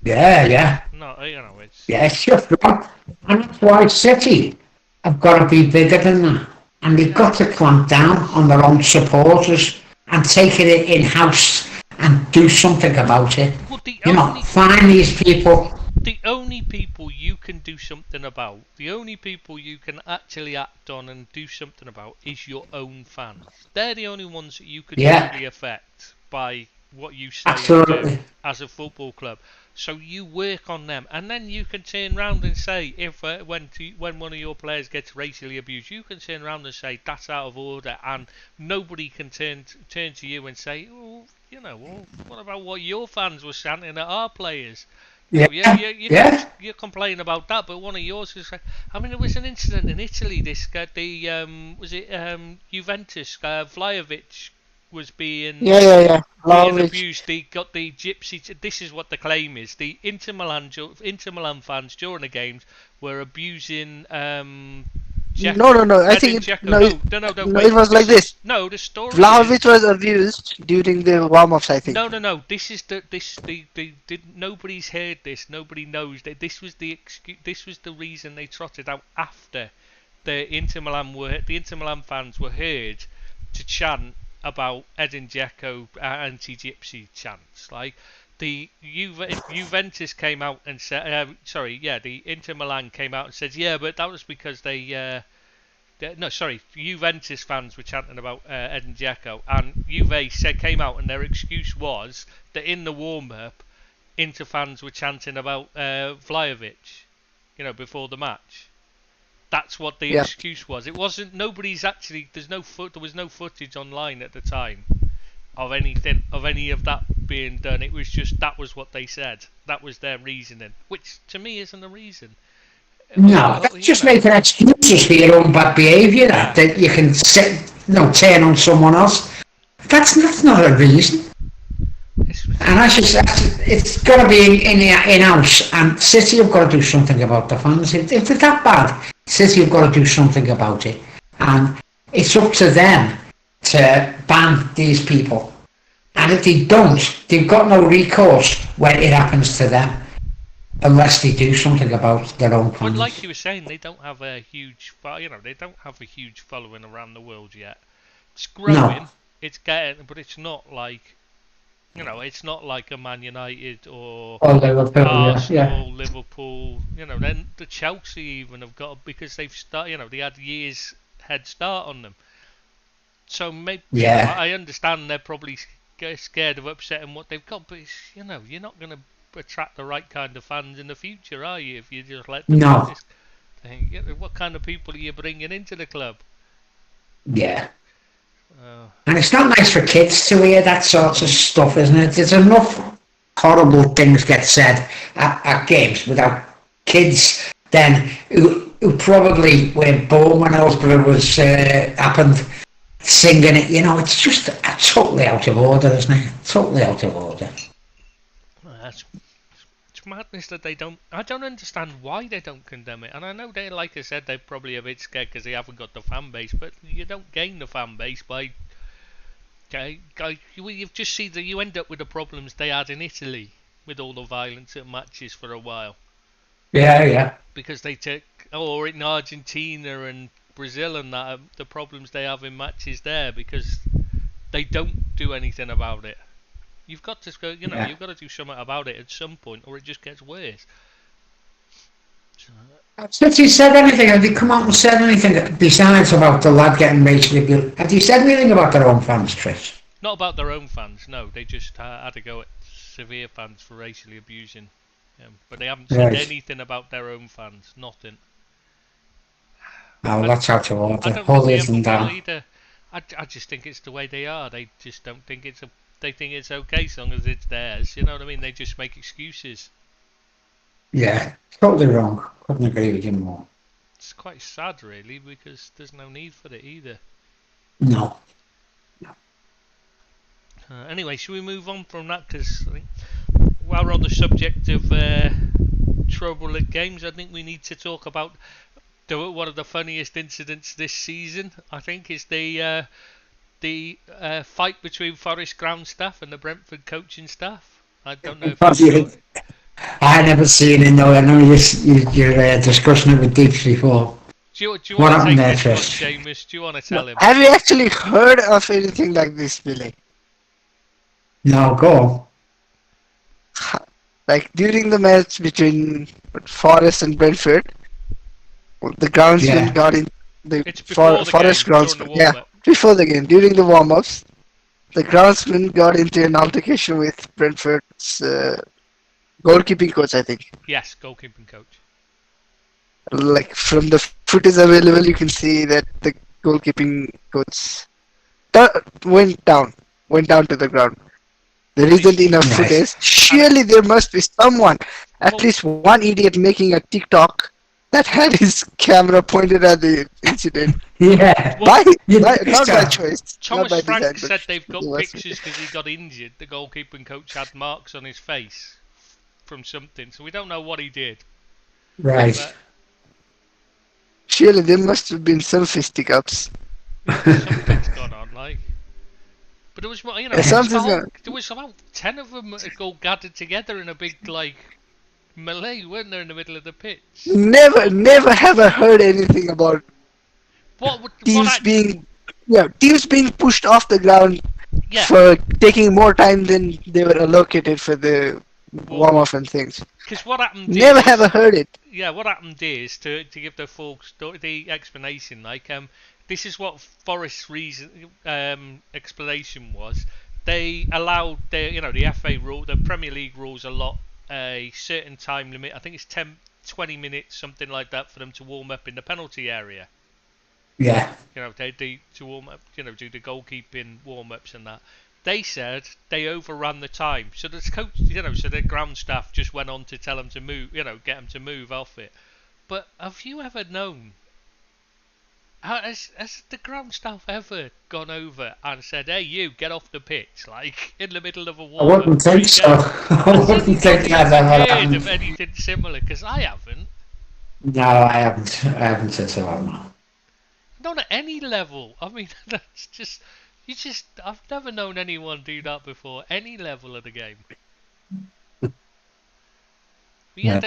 Yeah. No, you know, it's just wrong. And that's why City have got to be bigger than that. And they've got to clamp down on their own supporters and take it in-house and do something about it. Well, find these people. The only people you can do something about, the only people you can actually act on and do something about is your own fans. They're the only ones that you can really affect by what you say and do as a football club. So you work on them, and then you can turn around and say, if when one of your players gets racially abused, you can turn around and say that's out of order, and nobody can turn to you and say, oh, you know, well, what about what your fans were chanting at our players? You complain about that, but one of yours is. I mean, there was an incident in Italy. Juventus? Vlahovic was being being abused. They got the gypsy. This is what the claim is: the Inter Milan fans during the games were abusing. No. I think it was like this. No, the story. Vlahovic was abused during the warm-ups. I think. No. This is nobody's heard this. Nobody knows that this was the excuse. This was the reason they trotted out after the Inter Milan fans were heard to chant about Edin Dzeko anti-gypsy chants. Like the Juventus came out and said, the Inter Milan came out and said, but that was because Juventus fans were chanting about Edin Dzeko, and Juve came out and their excuse was that in the warm-up, Inter fans were chanting about Vlahovic, you know, before the match. That's what the excuse was. It wasn't. Nobody's actually. There was no footage online at the time of any of that being done. It was just that was what they said. That was their reasoning, which to me isn't a reason. No, that's just making excuses for your own bad behaviour. That you can turn on someone else. That's not a reason. And as you said, it's got to be in-house, and City have got to do something about the fans. If they're that bad, City have got to do something about it. And it's up to them to ban these people. And if they don't, they've got no recourse when it happens to them, unless they do something about their own fans. But like you were saying, they don't have a huge following around the world yet. It's growing, it's getting, but it's not like. You know, it's not like a Man United or Arsenal, Liverpool. You know, then the Chelsea even have got, because they've started. You know, they had years head start on them. So maybe I understand they're probably scared of upsetting what they've got, but you know, you're not going to attract the right kind of fans in the future, are you? If you just let them do this thing, you know, what kind of people are you bringing into the club? Yeah. And it's not nice for kids to hear that sort of stuff, isn't it? There's enough horrible things get said at games without kids then who probably were born when Hillsborough was happened singing it. You know, it's just totally out of order, isn't it? Totally out of order. Well, it's madness that they don't. I don't understand why they don't condemn it. And I know they, like I said, they're probably a bit scared because they haven't got the fan base. But you don't gain the fan base by. You've just seen that you end up with the problems they had in Italy with all the violence at matches for a while. Yeah. Because they took, or in Argentina and Brazil and that, the problems they have in matches there because they don't do anything about it. You've got to go, you've got to do something about it at some point, or it just gets worse. Has he said anything? Have they come out and said anything besides about the lad getting racially abused? Have they said anything about their own fans, Chris? Not about their own fans, no. They just had to go at severe fans for racially abusing him. But they haven't said anything about their own fans. Nothing. Oh, that's out of order. I don't Hold think it and down. either. I just think it's the way they are. They just don't think it's a. They think it's okay as long as it's theirs. You know what I mean? They just make excuses. Yeah, totally wrong. Couldn't agree with you more. It's quite sad, really, because there's no need for it either. No. Anyway, should we move on from that? Because I think while we're on the subject of trouble at games, I think we need to talk about one of the funniest incidents this season. I think is the fight between Forest ground staff and the Brentford coaching staff. I don't know if you I never seen it. No, I know you're discussing it with Deeps before. Do you want to take this one, Seamus? Do you want to tell him? Have you actually heard of anything like this, Billy? No, go on. Like during the match between Forest and Brentford, the groundsman got in the Forest groundsman. Yeah, before the game, during the warm-ups, the groundsman got into an altercation with Brentford's goalkeeping coach, I think. Yes, goalkeeping coach. Like from the footage available, you can see that the goalkeeping coach went down to the ground. There isn't enough footage. Surely there must be someone, at least one idiot making a TikTok that had his camera pointed at the incident. Yeah. Not by choice. Thomas Frank said they've got pictures because he got injured. The goalkeeping coach had marks on his face from something, so we don't know what he did. Right. But surely there must have been some fisticuffs. Something's gone on, like. But there was, there was about 10 of them all gathered together in a big, melee, weren't there, in the middle of the pitch? Never have I heard anything about teams being pushed off the ground for taking more time than they were allocated for the warm-up and things. Because what happened? Never have I heard it. Yeah, what happened is to give the full story, the explanation. This is what Forest's explanation was. They allowed the FA rule, the Premier League rules allot a certain time limit. I think it's 20 minutes, something like that, for them to warm up in the penalty area. Yeah. They to warm up, do the goalkeeping warm-ups and that. They said they overran the time, so the coach, so the ground staff just went on to tell them to move, get them to move off it. But have you ever known? Has the ground staff ever gone over and said, "Hey, you get off the pitch," in the middle of a war? I wouldn't think so. I wouldn't think that ever happened. Of anything similar, because I haven't. No, I haven't said so. No. Not at any level. I mean, that's just. I've never known anyone do that before. Any level of the game. But yeah,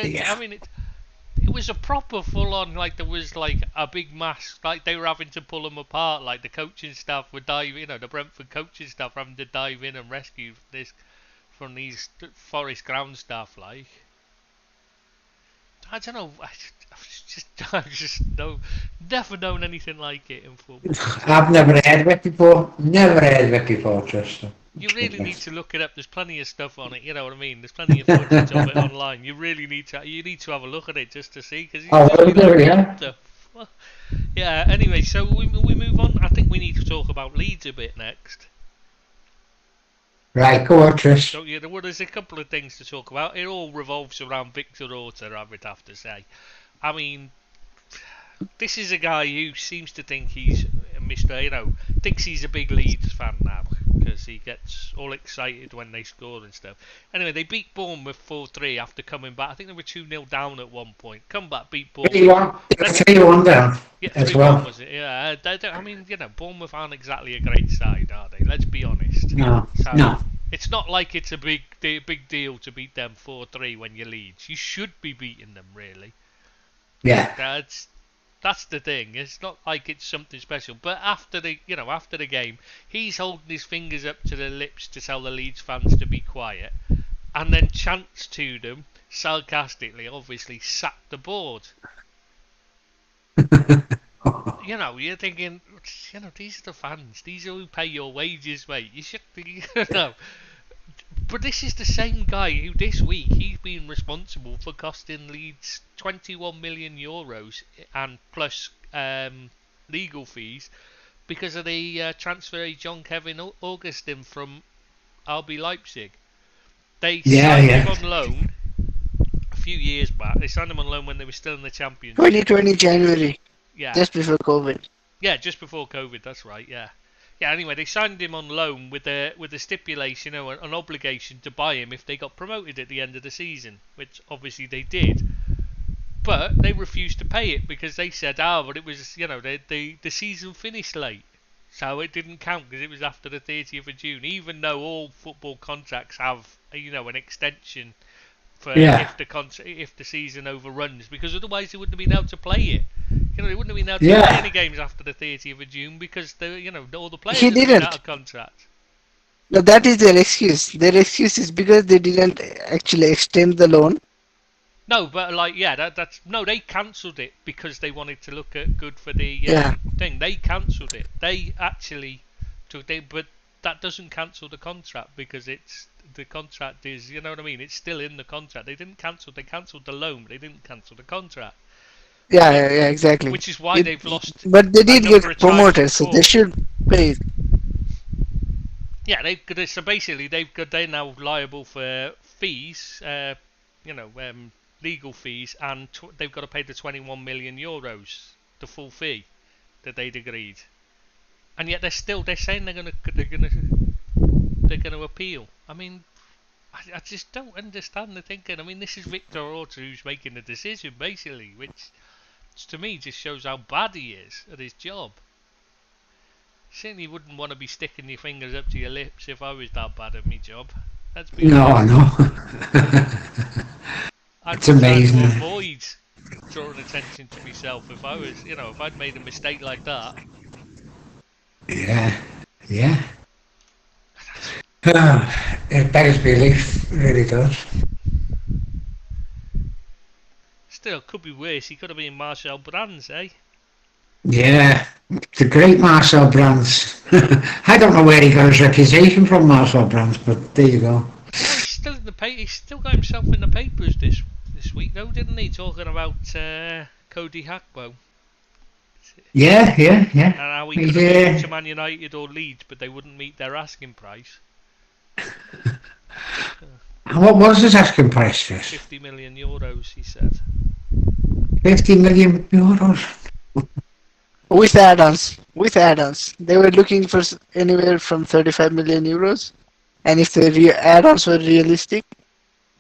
it was a proper full-on, there was a big mass, they were having to pull them apart, the coaching staff were diving, the Brentford coaching staff were having to dive in and rescue this from these Forest ground staff, I don't know, I've just never known anything like it in football. I've never heard of it before. Just. You really need to look it up. There's plenty of stuff on it. You know what I mean? There's plenty of footage of it online. You really need to have a look at it just to see. Yeah. Anyway, so we move on. I think we need to talk about Leeds a bit next. Right, go on, Trish. So there's a couple of things to talk about. It all revolves around Victor Orta, I would have to say. I mean, this is a guy who seems to think he's thinks he's a big Leeds fan now. because he gets all excited when they score and stuff. Anyway, they beat Bournemouth 4-3 after coming back. I think they were 2-0 down at one point. Come back, beat Bournemouth. 3-1. 3-1 down Yeah, as 3-1 well. was it? Yeah, I mean, Bournemouth aren't exactly a great side, are they? Let's be honest. No, So, no. it's not like it's a big deal to beat them 4-3 when you're Leeds. You should be beating them, really. Yeah. That's the thing. It's not like it's something special. But after the game, he's holding his fingers up to their lips to tell the Leeds fans to be quiet, and then chants to them sarcastically, obviously, sack the board. You're thinking, these are the fans. These are who pay your wages, mate. You should be, But this is the same guy who this week he's been responsible for costing Leeds 21 million euros and plus legal fees because of the transfer of John Kevin Augustin from RB Leipzig. They signed him on loan a few years back. They signed him on loan when they were still in the Championship. 2020 January. Yeah. Just before COVID. Yeah, just before COVID. That's right. Yeah. Yeah. Anyway, they signed him on loan with a stipulation, an obligation to buy him if they got promoted at the end of the season, which obviously they did. But they refused to pay it because they said, but it was, the season finished late, so it didn't count because it was after the 30th of June. Even though all football contracts have, an extension for if the season overruns, because otherwise they wouldn't have been able to play it. They wouldn't have been able to play any games after the 30th of June because all the players had been out of contract. No, that is their excuse. Their excuse is because they didn't actually extend the loan. No, but they cancelled it because they wanted to look at good for the thing. They cancelled it. They actually but that doesn't cancel the contract because the contract is, it's still in the contract. They didn't cancel. They cancelled the loan, but they didn't cancel the contract. Yeah, exactly. Which is why they've lost. But they did get promoted, so they should pay. Yeah, so basically they're now liable for fees, legal fees, and they've got to pay the 21 million euros, the full fee that they'd agreed. And yet they're saying they're gonna appeal. I mean, I just don't understand the thinking. I mean, this is Victor Orta who's making the decision, basically, which to me just shows how bad he is at his job. Certainly wouldn't want to be sticking your fingers up to your lips if I was that bad at my job. That's No. It's amazing. I'd avoid drawing attention to myself if I was, if I'd made a mistake like that. Yeah. It beggars belief, it really does. Still, could be worse. He could have been Marcel Brands, eh? Yeah, the great Marcel Brands. I don't know where he got his reputation from, Marcel Brands, but there you go. He's still in the He's still got himself in the papers this week, though, didn't he? Talking about Cody Gakpo. Yeah. And how he could have moved to Man United or Leeds, but they wouldn't meet their asking price. And what was his asking price, Chris? 50 million euros, he said. 50 million euros? With add-ons. They were looking for anywhere from 35 million euros. And if the add-ons were realistic,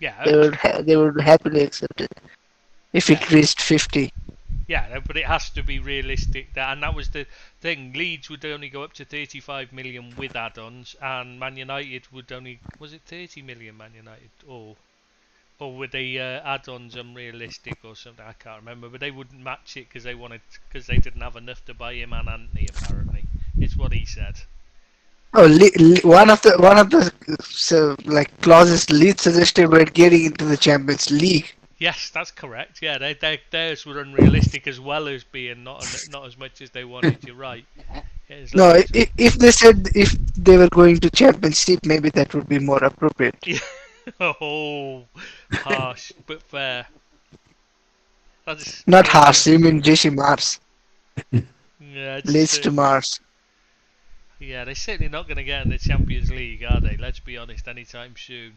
they would happily accept it. If it reached 50. Yeah, but it has to be realistic. And that was the thing. Leeds would only go up to 35 million with add-ons, and Man United would only... Was it 30 million, Man United? Or were the add-ons unrealistic or something? I can't remember. But they wouldn't match it because they didn't have enough to buy him and Antony, apparently. It's what he said. Oh, one of the clauses Leeds suggested were getting into the Champions League. Yes, that's correct. Yeah, theirs were unrealistic as well as being not as much as they wanted. You're right. No, if they said if they were going to Championship, maybe that would be more appropriate. Oh, harsh but fair. Not harsh. You mean Jesse Mars? Yeah, Leeds to Mars. Yeah, they're certainly not going to get in the Champions League, are they? Let's be honest, anytime soon.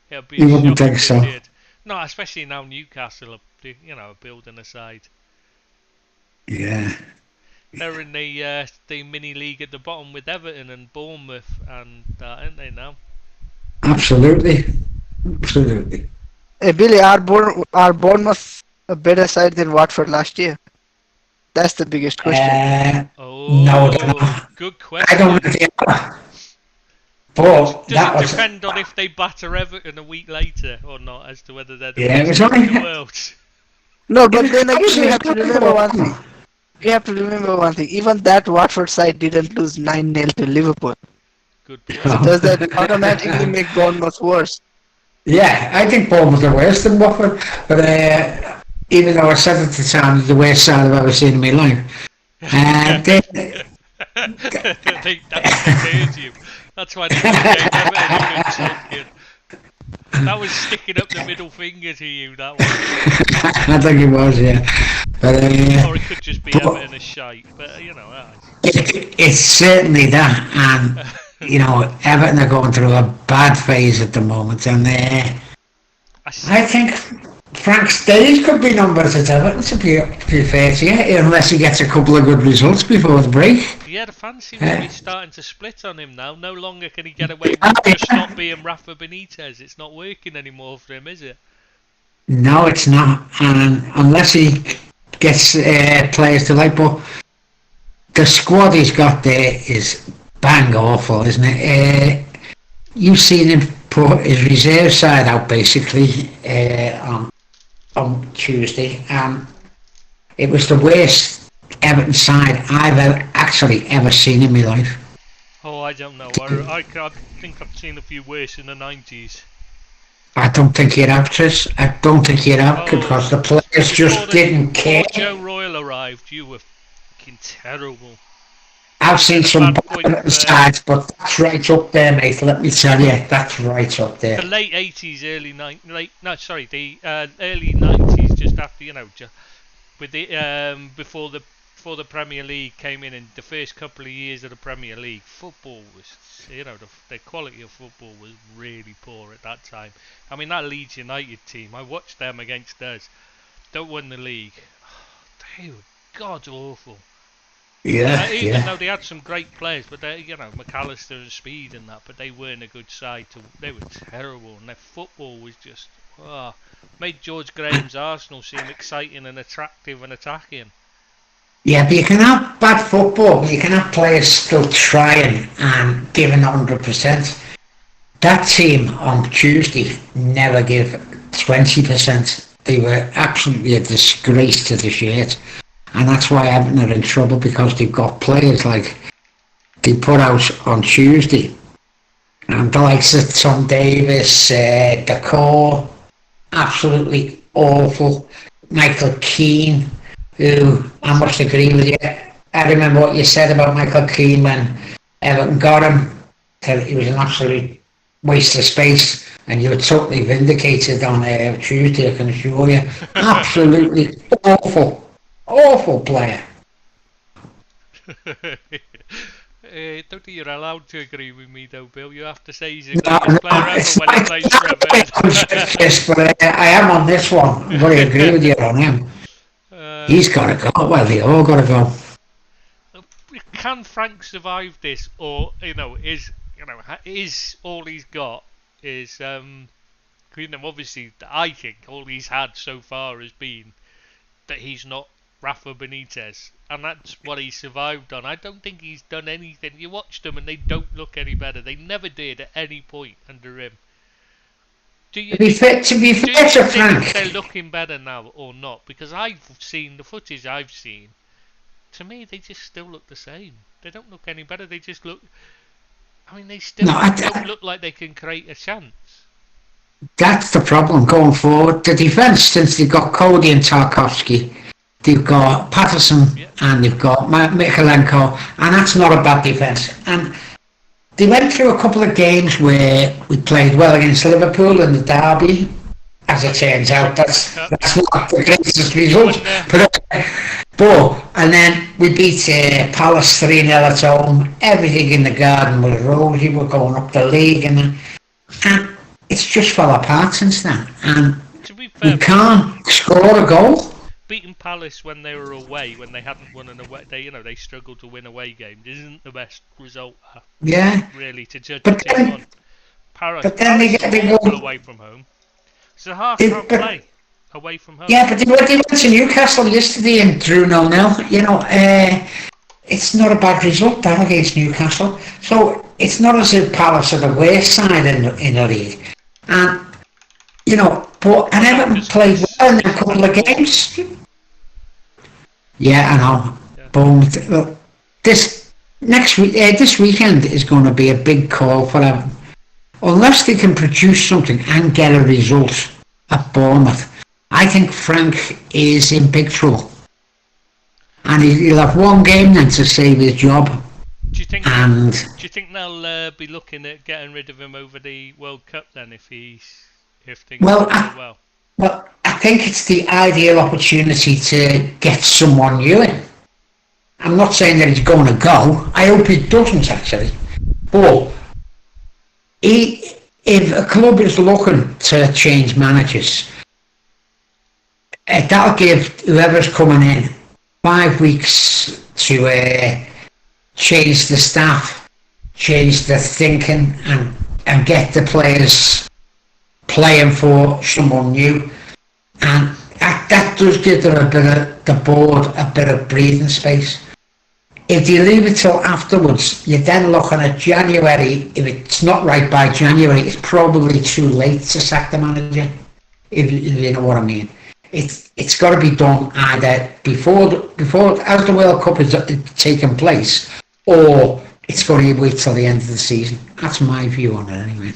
It'll be you wouldn't think so. No, especially now Newcastle are building a side. Yeah. They're in the mini league at the bottom with Everton and Bournemouth and that, aren't they now? Absolutely. Absolutely. Hey, Billy, are Bournemouth a better side than Watford last year? That's the biggest question. No, they're Oh, not. good I don't know question. if they are. But Does that it was. depend on if they batter Everton a week later or not as to whether they're the Yeah, it best was team in the only. world? No, but It then was again, we have to remember one close. thing. We have to remember one thing. Even that Watford side didn't lose 9-0 to Liverpool. Good So point. does that automatically make Bournemouth worse? Yeah, I think Bournemouth are worse than Watford. But even though I said at the time, the worst side I've ever seen in my life. They, That's what scares you. That's why they never gave Everton a good champion. That was sticking up the middle finger to you, that one. I think it was, yeah. But, Or it could just be but Everton a shite, but you know, it's certainly that. And, you know, Everton are going through a bad phase at the moment. And I think Frank Stage could be numbers at Everton, to be fair to you, unless he gets a couple of good results before the break. yeah, the fans seem to be starting to split on him now. No longer can he get away with just not being Rafa Benitez. It's not working anymore for him, is it? No, it's not. And unless he gets players to like, but the squad he's got there is bang awful, isn't it? You've seen him put his reserve side out basically on Tuesday, and it was the worst Everton side I've actually ever seen in my life. Oh, I don't know. I think I've seen a few worse in the 90s. I don't think you'd have, Tris. I don't think you'd have, because the players just didn't care. Before Joe Royal arrived, you were fucking terrible. I've seen some bad sides, but that's right up there, mate. Let me tell you, that's right up there. The late 80s, early 90s, the early 90s, just after, you know, with the before the Premier League came in, and the first couple of years of the Premier League, football was, you know, the quality of football was really poor at that time. I mean, that Leeds United team, I watched them against us. Don't win the league. They were god awful. Yeah, even though they had some great players, but they, you know, McAllister and Speed and that, but they weren't a good side. They were terrible, and their football was just made George Graham's Arsenal seem exciting and attractive and attacking. Yeah, but you can have bad football, but you can have players still trying and giving 100%. That team on Tuesday never gave 20%. They were absolutely a disgrace to the shirt. And that's why Everton are in trouble, because they've got players like they put out on Tuesday. And the likes of Tom Davis, Decor, absolutely awful. Michael Keane, who I must agree with you. I remember what you said about Michael Keane when Everton got him. He was an absolute waste of space, and you were totally vindicated on Tuesday, I can assure you. Absolutely awful player. Don't think you're allowed to agree with me though, Bill. You have to say he's the greatest player ever when he plays for Everton. But I am on this one. I'm going to agree with you on him. He's got to go. Well, they all got to go. Can Frank survive this, or is all he's got is obviously I think all he's had so far has been that he's not Rafa Benitez, and that's what he survived on. I don't think he's done anything. You watched them and they don't look any better. They never did at any point under him. To be fair to Frank, they're looking better now or not? Because I've seen the footage I've seen. To me, they just still look the same. They don't look any better. They just look. I mean, they still don't look like they can create a chance. That's the problem going forward. The defence, since they've got Cody and Tarkovsky, they've got Patterson and they've got Mikalenko, and that's not a bad defence. And they went through a couple of games where we played well against Liverpool in the derby. As it turns out, that's not the greatest result. But and then we beat Palace 3-0 at home. Everything in the garden was rosy. We're going up the league, and it's just fell apart since then. And to be fair, we can't score a goal. Beating Palace when they were away, when they hadn't won an away, they struggled to win away games. Isn't the best result really to judge a team on. Palace they go away from home. So Hearts can't play away from home. Yeah, but they went to Newcastle yesterday and drew 0-0. You know, it's not a bad result that against Newcastle. So it's not as if Palace are the worst side in the league. And you know, but and Everton played well in a couple of games. Yeah, I know. Yeah. But this weekend is going to be a big call for them. Unless they can produce something and get a result at Bournemouth, I think Frank is in big trouble. And he'll have one game then to save his job. Do you think they'll be looking at getting rid of him over the World Cup then if things go well? Well, I think it's the ideal opportunity to get someone new in. I'm not saying that he's going to go. I hope he doesn't actually. But if a club is looking to change managers, that'll give whoever's coming in 5 weeks to change the staff, change the thinking, and get the players playing for someone new, and that does give them the board a bit of breathing space. If you leave it till afterwards, you're then looking at January. If it's not right by January, it's probably too late to sack the manager. If you know what I mean. It's got to be done either before as the World Cup is taking place, or it's going to wait till the end of the season. That's my view on it anyway.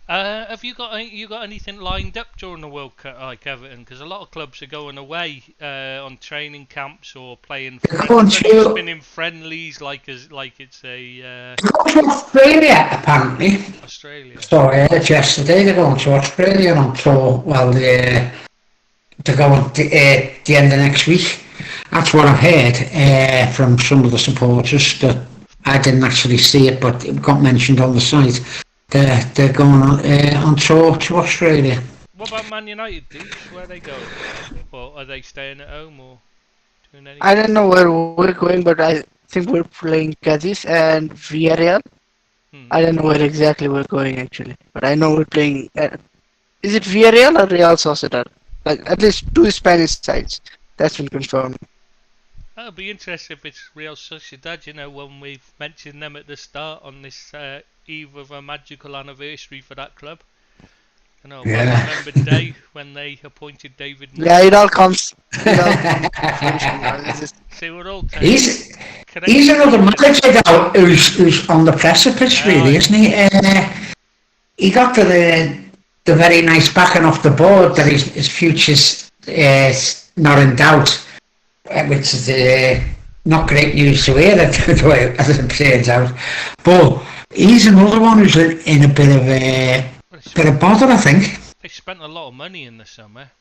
Have you got anything lined up during the World Cup like Everton? Because a lot of clubs are going away on training camps or playing spinning friendlies like it's a. Going to Australia apparently. Australia. So I heard yesterday they're going to Australia on tour. Well, they're going the end of next week. That's what I've heard from some of the supporters. That I didn't actually see it, but it got mentioned on the site. They're going on tour to Australia. What about Man United, dudes? Where are they going? Or are they staying at home or doing anything? I don't know where we're going, but I think we're playing Cadiz and Villarreal. I don't know where exactly we're going actually, but I know we're playing. Is it Villarreal or Real Sociedad? Like at least 2 Spanish sides. That's been confirmed. It'll be interesting if it's Real Sociedad. You know, when we've mentioned them at the start on this eve of a magical anniversary for that club. You know, I remember the day when they appointed David Moyes. Yeah, it all comes. See, we're all he's another manager now who's on the precipice, really, isn't he? He got to the very nice backing off the board that his future's not in doubt, which is not great news to hear, the way as it turns out. But he's another one who's in a bit of bother, I think. They spent a lot of money in the summer.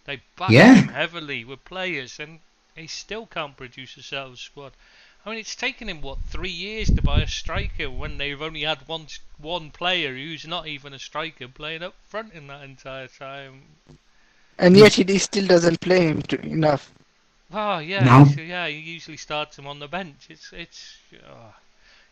They backed him heavily with players, and he still can't produce a settled squad. I mean, it's taken him 3 years to buy a striker when they've only had one player who's not even a striker playing up front in that entire time. And yet he still doesn't play him enough. Oh yeah, no. He usually starts him on the bench.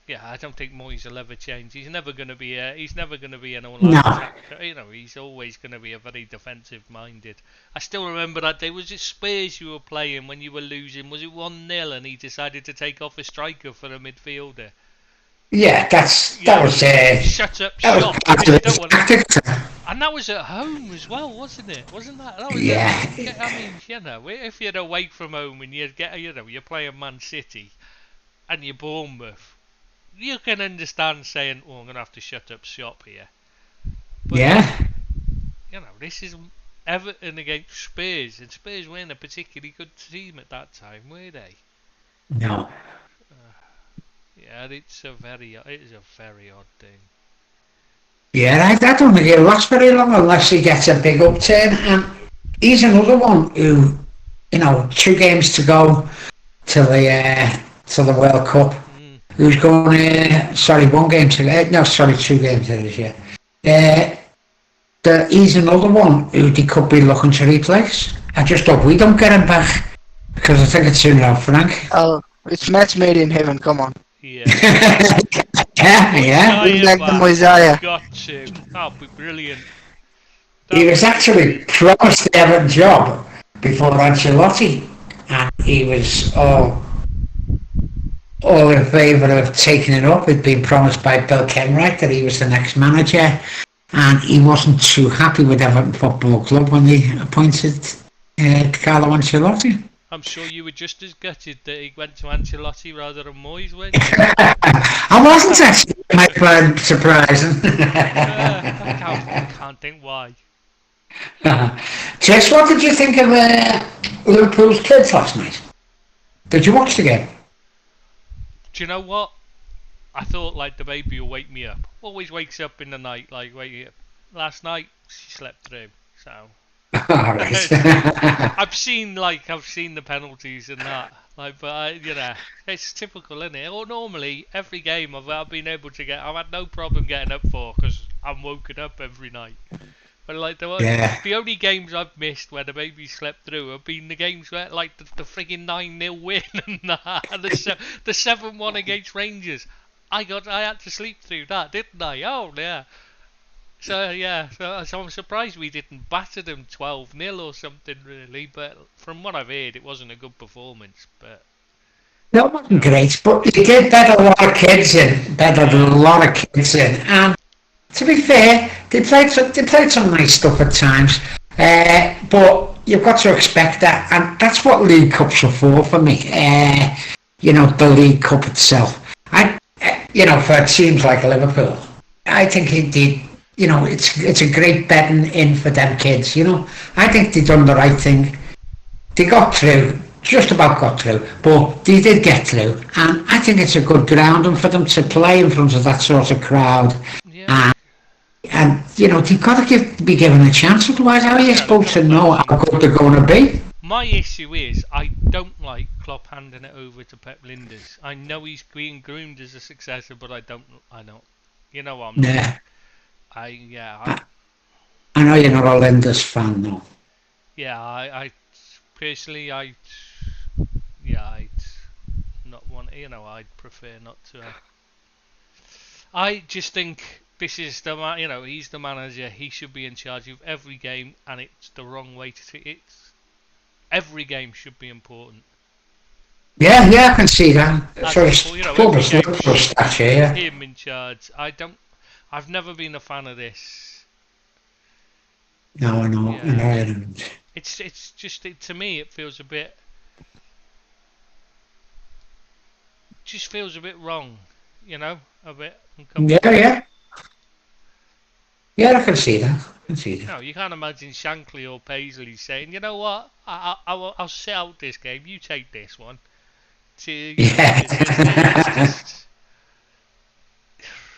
I don't think Moyes will ever change. He's never going to be an all-out attacker. You know, he's always going to be a very defensive-minded. I still remember that day. Was it Spurs you were playing when you were losing? Was it 1-0 and he decided to take off a striker for a midfielder? Yeah, that was shut up shop. And that was at home as well, wasn't it? Wasn't that? That was I mean, you know, if you're away from home and you're playing Man City and you're Bournemouth, you can understand saying, "Oh, I'm gonna have to shut up shop here." But, you know, this is Everton against Spurs, and Spurs weren't a particularly good team at that time, were they? No. Yeah, it is a very odd thing. Yeah, I don't think he'll last very long unless he gets a big upturn. And he's another one who, 2 games to go till the World Cup. Who's going? 1 game to go. No, 2 games this year. He's another one who they could be looking to replace. I just hope we don't get him back, because I think it's in now, Frank. Oh, it's match made in heaven. Come on. Yeah. Yeah. Bring back the Back. Mosiah. Got to. That'd be brilliant. He was actually promised the Everton job before Ancelotti, and he was all in favour of taking it up. It'd been promised by Bill Kenwright that he was the next manager, and he wasn't too happy with Everton Football Club when they appointed Carlo Ancelotti. I'm sure you were just as gutted that he went to Ancelotti rather than Moyes, weren't you? I wasn't actually, my friend, surprising. I can't think why. Jess, what did you think of Liverpool's kids last night? Did you watch the game? Do you know what? I thought like the baby will wake me up. Always wakes up in the night, like waking up. Last night she slept through, so. Alright. I've seen the penalties and that, like, but it's typical, isn't it? Or normally every game I've been able to I've had no problem getting up for because I'm woken up every night. But like the only games I've missed where the baby slept through have been the games where like the friggin' 9-0 win and that, and the 7-1 against Rangers. I had to sleep through that, didn't I? Oh yeah. So yeah, so I'm surprised we didn't batter them 12-0 or something really. But from what I've heard, it wasn't a good performance. But That wasn't great, but he did bet a lot of kids in. And to be fair, they played some nice stuff at times. But you've got to expect that, and that's what League Cups are for me. The League Cup itself. For teams like Liverpool, I think it's a great betting in for them kids. I think they done the right thing. They got through. Just about got through, but they did get through, and I think it's a good grounding for them to play in front of that sort of crowd. yeah. And they've got to be given a chance, otherwise how are you supposed to know how good they're going to be? My issue is I don't like Klopp handing it over to Pep Lijnders. I know he's being groomed as a successor, but I don't. You know what I'm Nah. I know you're not a Linders fan, though. Yeah, I personally, I'd not want. I'd prefer not to. I just think this is the man. He's the manager. He should be in charge of every game, and it's the wrong way to. Every game should be important. Yeah, I can see that. Every game, him in charge. I've never been a fan of this. No, I know. Yeah. It's just to me it feels a bit. Just feels a bit wrong, a bit uncomfortable. Yeah, I can see that. You can't imagine Shankly or Paisley saying, you know what, I'll sit out this game, you take this one.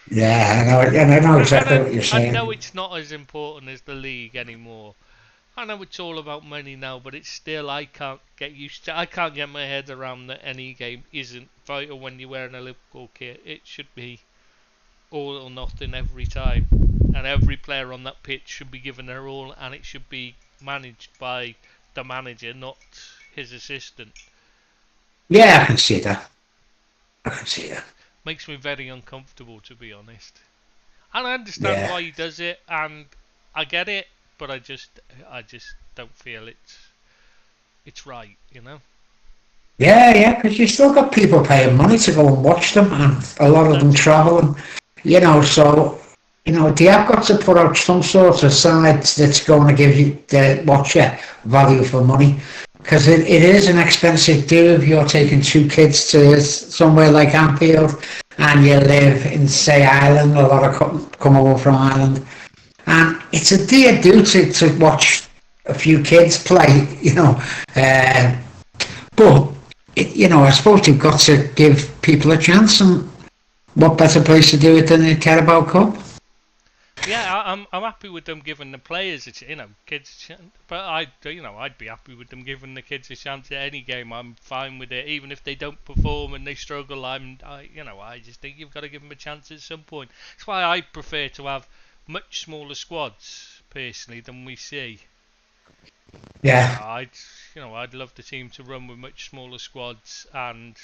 Yeah, I know exactly what you're saying. I know it's not as important as the league anymore. I know it's all about money now, but it's still, I can't get my head around that any game isn't vital when you're wearing a Liverpool kit. It should be all or nothing every time. And every player on that pitch should be given their all, and it should be managed by the manager, not his assistant. Yeah, I can see that. Makes me very uncomfortable, to be honest. And I understand why he does it, and I get it, but I just don't feel it's right, Yeah, because you still got people paying money to go and watch them, and a lot of them travelling, so, they have got to put out some sort of side that's going to give you the watcher value for money, because it is an expensive do if you're taking two kids to somewhere like Anfield, and you live in, say, Ireland. A lot of come over from Ireland, and it's a dear duty to watch a few kids play, but I suppose you've got to give people a chance, and what better place to do it than the Carabao Cup? Yeah, I'm happy with them giving the players kids a chance, but I'd be happy with them giving the kids a chance at any game. I'm fine with it, even if they don't perform and they struggle. I just think you've got to give them a chance at some point. That's why I prefer to have much smaller squads personally than we see. Yeah. I'd love the team to run with much smaller squads and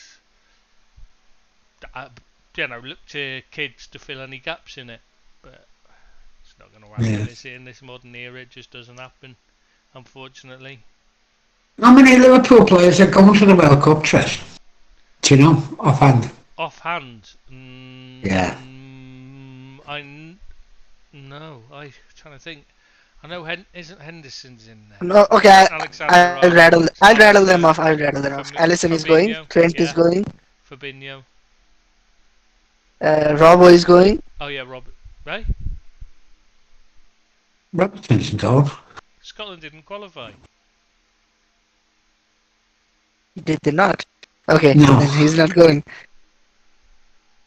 look to kids to fill any gaps in it. But it's not going to happen, Yeah. is it? In this modern era, it just doesn't happen, unfortunately. How many Liverpool players are going to the World Cup, Trish? Do you know, offhand? Offhand, Yeah. no. I'm trying to think. I know isn't Henderson's in there? No, okay. Alexander I'll rattle. Arnold, I'll rattle them Alisson, off. I'll rattle them off. Alisson is going. Fabinho, Trent is yeah. going. Fabinho. Robbo is going. Oh yeah, Robert. Right? Robertson's going. Scotland didn't qualify. Did they not? Okay, No. then he's not going.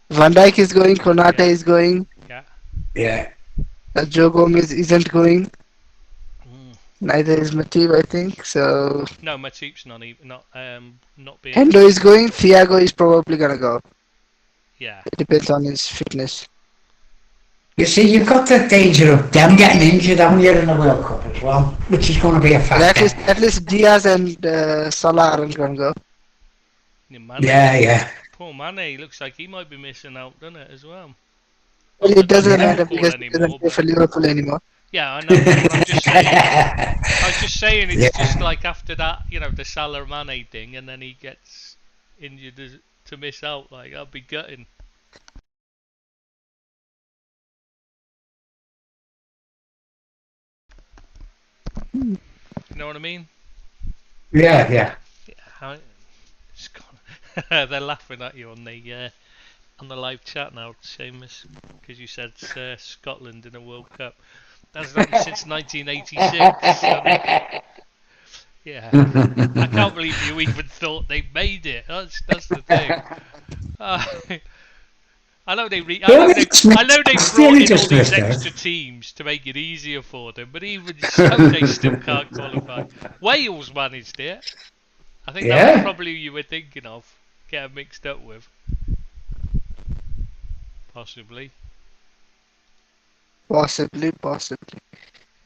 Van Dijk is going. Konate Yeah. is going. Yeah. Yeah. Joe Gomez isn't going. Mm. Neither is Matip, I think. So No, Matip's not being. Hendo is going. Thiago is probably gonna go. Yeah. It depends on his fitness. You see, you've got the danger of them getting injured, haven't you, in the World Cup as well, which is going to be a But factor. at least Diaz and Salah aren't gonna go. Mane, Yeah. Poor Mane, looks like he might be missing out, doesn't it, as well? Well, it doesn't Yeah. matter because he Anymore, doesn't play for Liverpool anymore. Yeah, I know. But I'm just saying. I was just saying it's Yeah. just like after that, the Salah Mane thing, and then he gets injured to miss out. Like, I'd be gutting. You know what I mean? Yeah. Yeah. It's gone. They're laughing at you on the live chat now, Seamus, because you said Scotland in a World Cup. That's done since 1986. Yeah, I can't believe you even thought they made it. That's the thing. I know they brought in all these extra teams to make it easier for them, but even so, they still can't qualify. Wales managed it. I think that was probably who you were thinking of. Get mixed up with. Possibly. Possibly.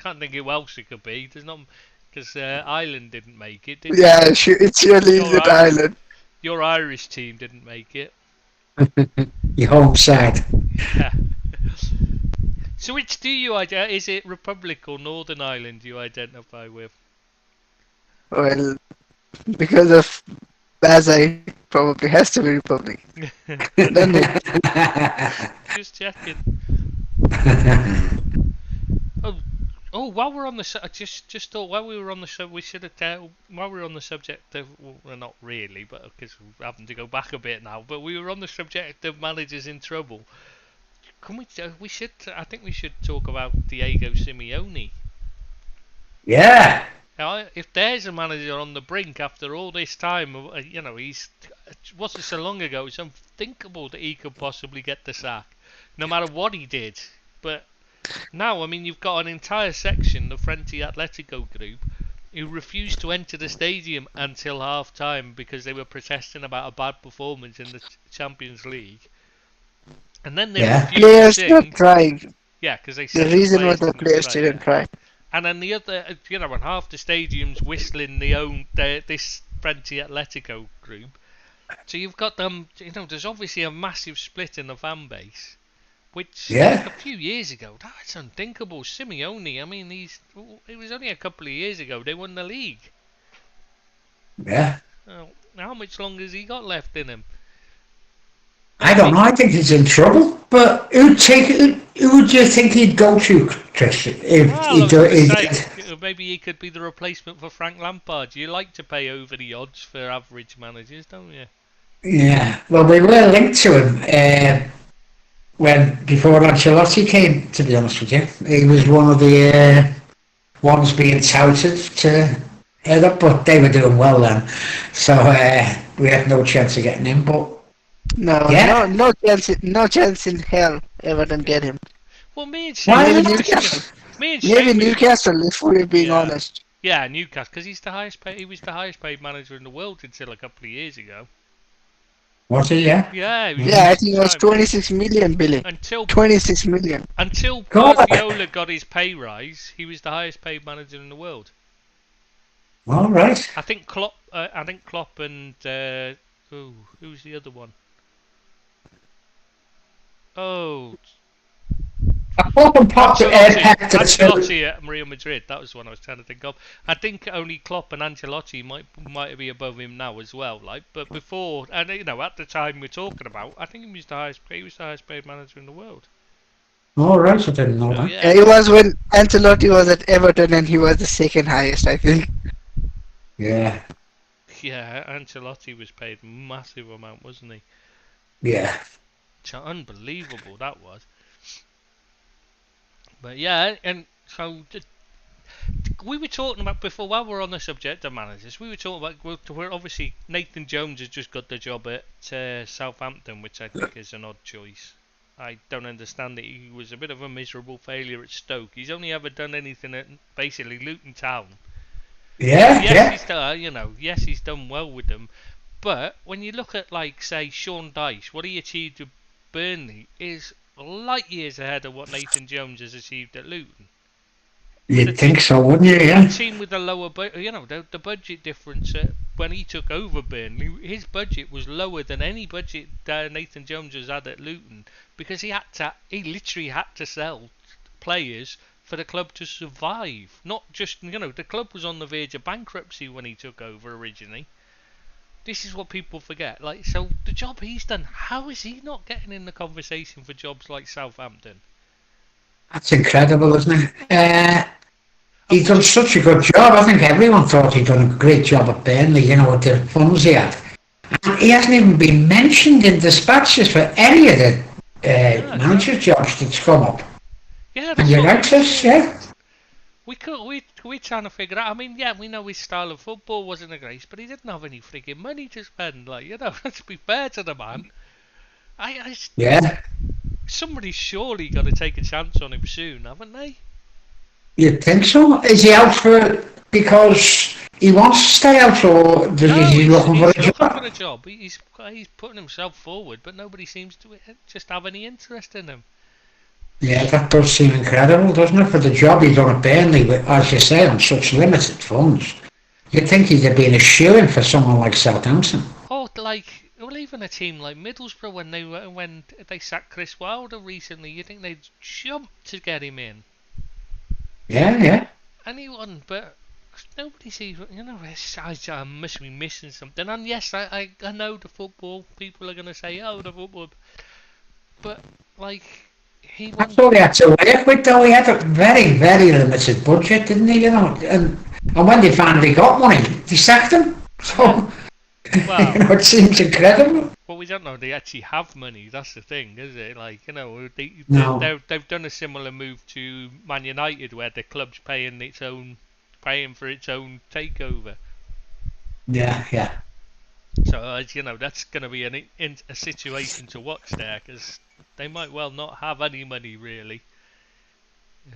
Can't think who else it could be. There's not, because Ireland didn't make it. Did Yeah, it's surely isn't Ireland. Your Irish team didn't make it. Your home side. Yeah. So which do you identify? Is it Republic or Northern Ireland you identify with? Well, because of Bazai, probably has to be Republic. Doesn't it? Just checking. Oh, while we're on the I just thought while we were on the we should have while we were on the subject of, well, not really, but because we're having to go back a bit now, but we were on the subject of managers in trouble. Can I think we should talk about Diego Simeone. Yeah. Now, if there's a manager on the brink after all this time, he's wasn't so long ago. It's unthinkable that he could possibly get the sack, no matter what he did. But now, I mean, you've got an entire section, the Frente Atletico group, who refused to enter the stadium until half-time because they were protesting about a bad performance in the Champions League. And then they refused players to sing. not trying. Yeah, because they The said reason was the players didn't try. And then the other, and half the stadium's whistling this Frente Atletico group. So you've got them, there's obviously a massive split in the fan base. Which, a few years ago, that's unthinkable. Simeone, I mean, it was only a couple of years ago they won the league. Yeah. How much longer has he got left in him? I don't know. I think he's in trouble. But who would you think he'd go to, Christian? Maybe he could be the replacement for Frank Lampard. You like to pay over the odds for average managers, don't you? Yeah. Well, we were linked to him before Ancelotti came. To be honest with you, he was one of the ones being touted to head up, but they were doing well then, so we had no chance of getting him. But no chance in hell Everton get him. Well, me and Newcastle. Maybe Newcastle, if we're being honest. Yeah, Newcastle, because he's the highest paid. He was the highest paid manager in the world until a couple of years ago. Was he? Yeah. Yeah. I think it was 26 million, Billy. 26 million. Until Guardiola got his pay rise, he was the highest paid manager in the world. All right. I think Klopp. And who's the other one? Oh, Klopp and Pep to Ancelotti at Real Madrid. That was the one I was trying to think of. I think only Klopp and Ancelotti might be above him now as well. Like, but before, and at the time we're talking about, I think he was the highest paid manager in the world. All right, I didn't know So, that. Yeah, it was when Ancelotti was at Everton and he was the second highest, I think. Yeah, Yeah, Ancelotti was paid massive amount, wasn't he? yeah. Unbelievable that was. But yeah, and so we were talking about before, while we're on the subject of managers, we were talking about, we're obviously Nathan Jones has just got the job at Southampton, which I think is an odd choice. I don't understand it. He was a bit of a miserable failure at Stoke. He's only ever done anything at basically Luton Town. Yeah, Yes, yes, he's done well with them. But when you look at, like, say, Sean Dyche, what he achieved with Burnley is light years ahead of what Nathan Jones has achieved at Luton. You'd think so, wouldn't you? Yeah. A team with a lower the budget difference when he took over Burnley, his budget was lower than any budget Nathan Jones has had at Luton, because he literally had to sell players for the club to survive. Not just, the club was on the verge of bankruptcy when he took over originally. This is what people forget. Like, so the job he's done, how is he not getting in the conversation for jobs like Southampton? That's incredible, isn't it? He's done such a good job. I think everyone thought he'd done a great job at Burnley, with the funds he had. And he hasn't even been mentioned in dispatches for any of the manager jobs that's come up. Yeah, and you're right, sis, yeah. We're trying to figure out. I mean, yeah, we know his style of football wasn't a grace, but he didn't have any freaking money to spend. Like, let's be fair to the man. Yeah. Somebody's surely got to take a chance on him soon, haven't they? You'd think so. Is he out for because he wants to stay out, or is he looking for a job? He's putting himself forward, but nobody seems to just have any interest in him. Yeah, that does seem incredible, doesn't it? For the job he's done at Burnley, as you say, on such limited funds. You'd think he'd have been a shoo-in for someone like Southampton. Or even a team like Middlesbrough, when they sacked Chris Wilder recently, you think they'd jump to get him in. Yeah. Anyone, but nobody sees. I must be missing something. And yes, I know the football people are going to say, oh, the football, but like. That's all he had to work with, though. He had a very, very limited budget, didn't he? And when they finally got money, they sacked him. So, well, it seems incredible. Well, we don't know they actually have money. That's the thing, is it? Like, they've done a similar move to Man United, where the club's paying for its own takeover. Yeah. So, that's going to be a situation to watch there, because they might well not have any money, really.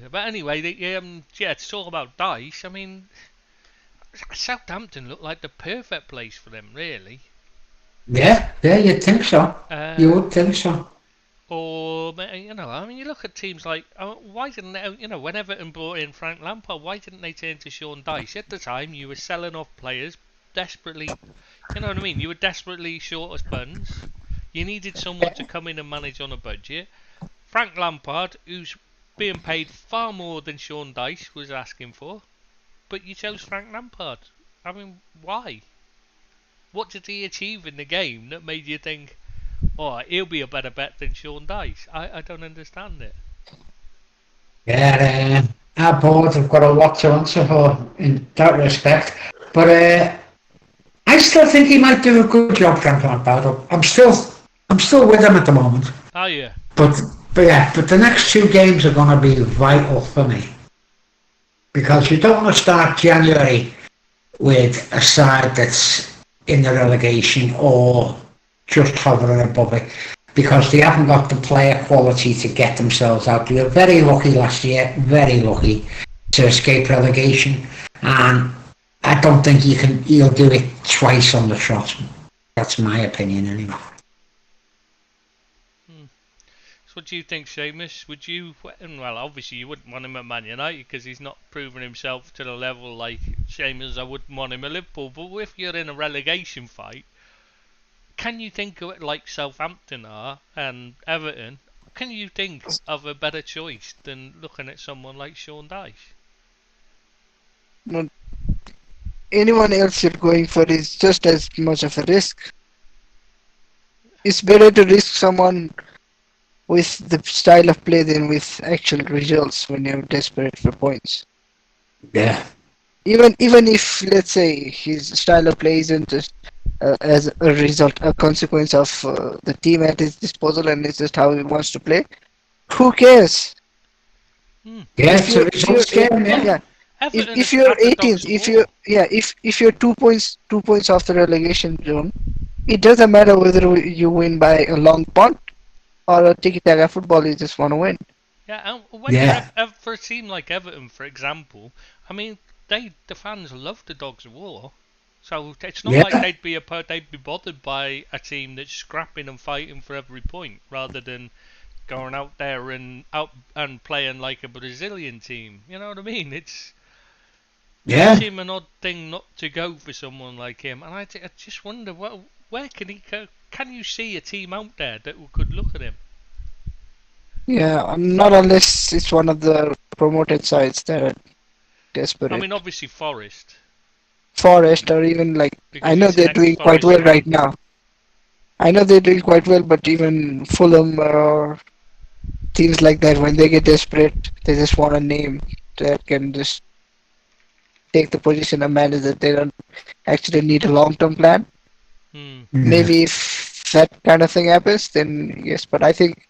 But anyway, to talk about Dyche, I mean, Southampton looked like the perfect place for them, really. Yeah, you'd think so. You would think so. Or, I mean, you look at teams like, why didn't they, when Everton brought in Frank Lampard, why didn't they turn to Sean Dyche? At the time, you were selling off players desperately, you know what I mean? You were desperately short of funds. You needed someone to come in and manage on a budget. Frank Lampard, who's being paid far more than Sean Dyche was asking for, but you chose Frank Lampard. I mean, why? What did he achieve in the game that made you think, oh, he'll be a better bet than Sean Dyche? I don't understand it. Yeah, our board have got a lot to answer for in that respect. But I still think he might do a good job, Frank Lampard. I'm still with him at the moment. Oh yeah. But the next 2 games are going to be vital for me, because you don't want to start January with a side that's in the relegation or just hovering above it, because they haven't got the player quality to get themselves out. They were very lucky last year, very lucky to escape relegation, and I don't think he'll do it twice on the trot. That's my opinion anyway. So what do you think, Seamus? Would you? Well, obviously you wouldn't want him at Man United because he's not proven himself to the level like Seamus. I wouldn't want him at Liverpool. But if you're in a relegation fight, can you think of it like Southampton are and Everton? Can you think of a better choice than looking at someone like Sean Dyche? No, anyone else you're going for is just as much of a risk. It's better to risk someone with the style of play than with actual results when you're desperate for points. Yeah. Even if, let's say, his style of play isn't just as a result, a consequence of the team at his disposal, and it's just how he wants to play. Who cares? Yeah, If you're, it's a results game, yeah. Everton if are you're at the dogs 18th, of if war. you're if you're 2 points off the relegation zone, it doesn't matter whether you win by a long punt or a tiki-taka football. You just want to win. Yeah, and when Yeah. you're for a team like Everton, for example, I mean, the fans love the Dogs of War. So it's not Yeah. like they'd be bothered by a team that's scrapping and fighting for every point, rather than going out there and playing like a Brazilian team. You know what I mean? It Yeah. seems an odd thing not to go for someone like him, and I just wonder, well, where can he go? Can you see a team out there that could look at him? Yeah, not unless it's one of the promoted sides that are desperate. I mean, obviously Forest. Forest or even like Because I know he's they're an doing quite ex-Forest well fan. right now. I know they're doing quite well, but even Fulham or teams like that, when they get desperate, they just want a name that can just take the position of manager. They don't actually need a long-term plan. Hmm. Maybe if that kind of thing happens, then yes. But I think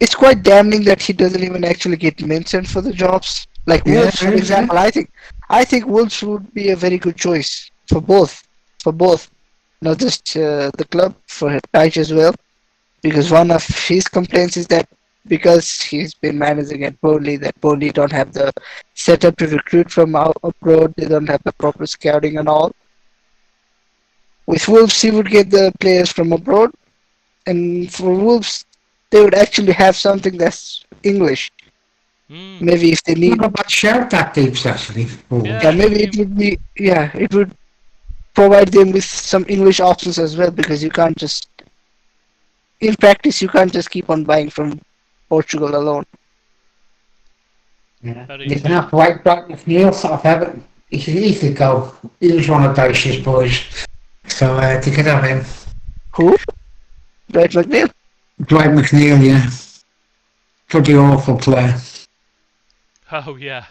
it's quite damning that he doesn't even actually get mentioned for the jobs. Like Yeah, Wolves, for yeah. example, I think Wolves would be a very good choice for both, not just the club, for Dyche as well. Because one of his complaints is that because he's been managing at Burnley, that Burnley don't have the setup to recruit from abroad, they don't have the proper scouting and all. With Wolves, he would get the players from abroad, and for Wolves, they would actually have something that's English. Hmm. Maybe if they need, Not a bad shout, that Deeps, actually. Oh. Yeah. maybe it would be, it would provide them with some English options as well, because you can't just, in practice, you can't just keep on buying from Portugal alone. Yeah. Very You can true. have Dwight McNeil sort of have it. He could go. He was one of Dyche's boys. So they could have him. Who? Dwight McNeil? Dwight McNeil, yeah. Pretty awful player. Oh yeah.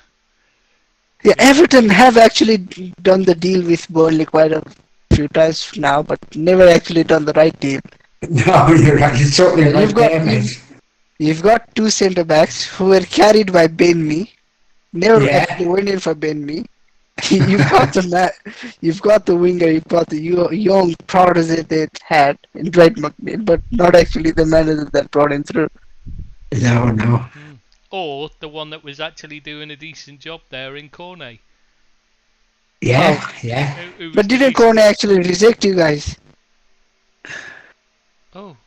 Yeah, Everton have actually done the deal with Burnley quite a few times now, but never actually done the right deal. No, you're right. You're totally right You've got- there, mate. You've got two centre backs who were carried by Ben Mee. Never Yeah. actually went in for Ben Mee. You've got you've got the winger, you've got the young protege they had in Dwight McNeil, but not actually the manager that brought him through. No. Or the one that was actually doing a decent job there in Cornet. Yeah, yeah. Who was But the didn't decent- Cornet actually reject you guys? Oh,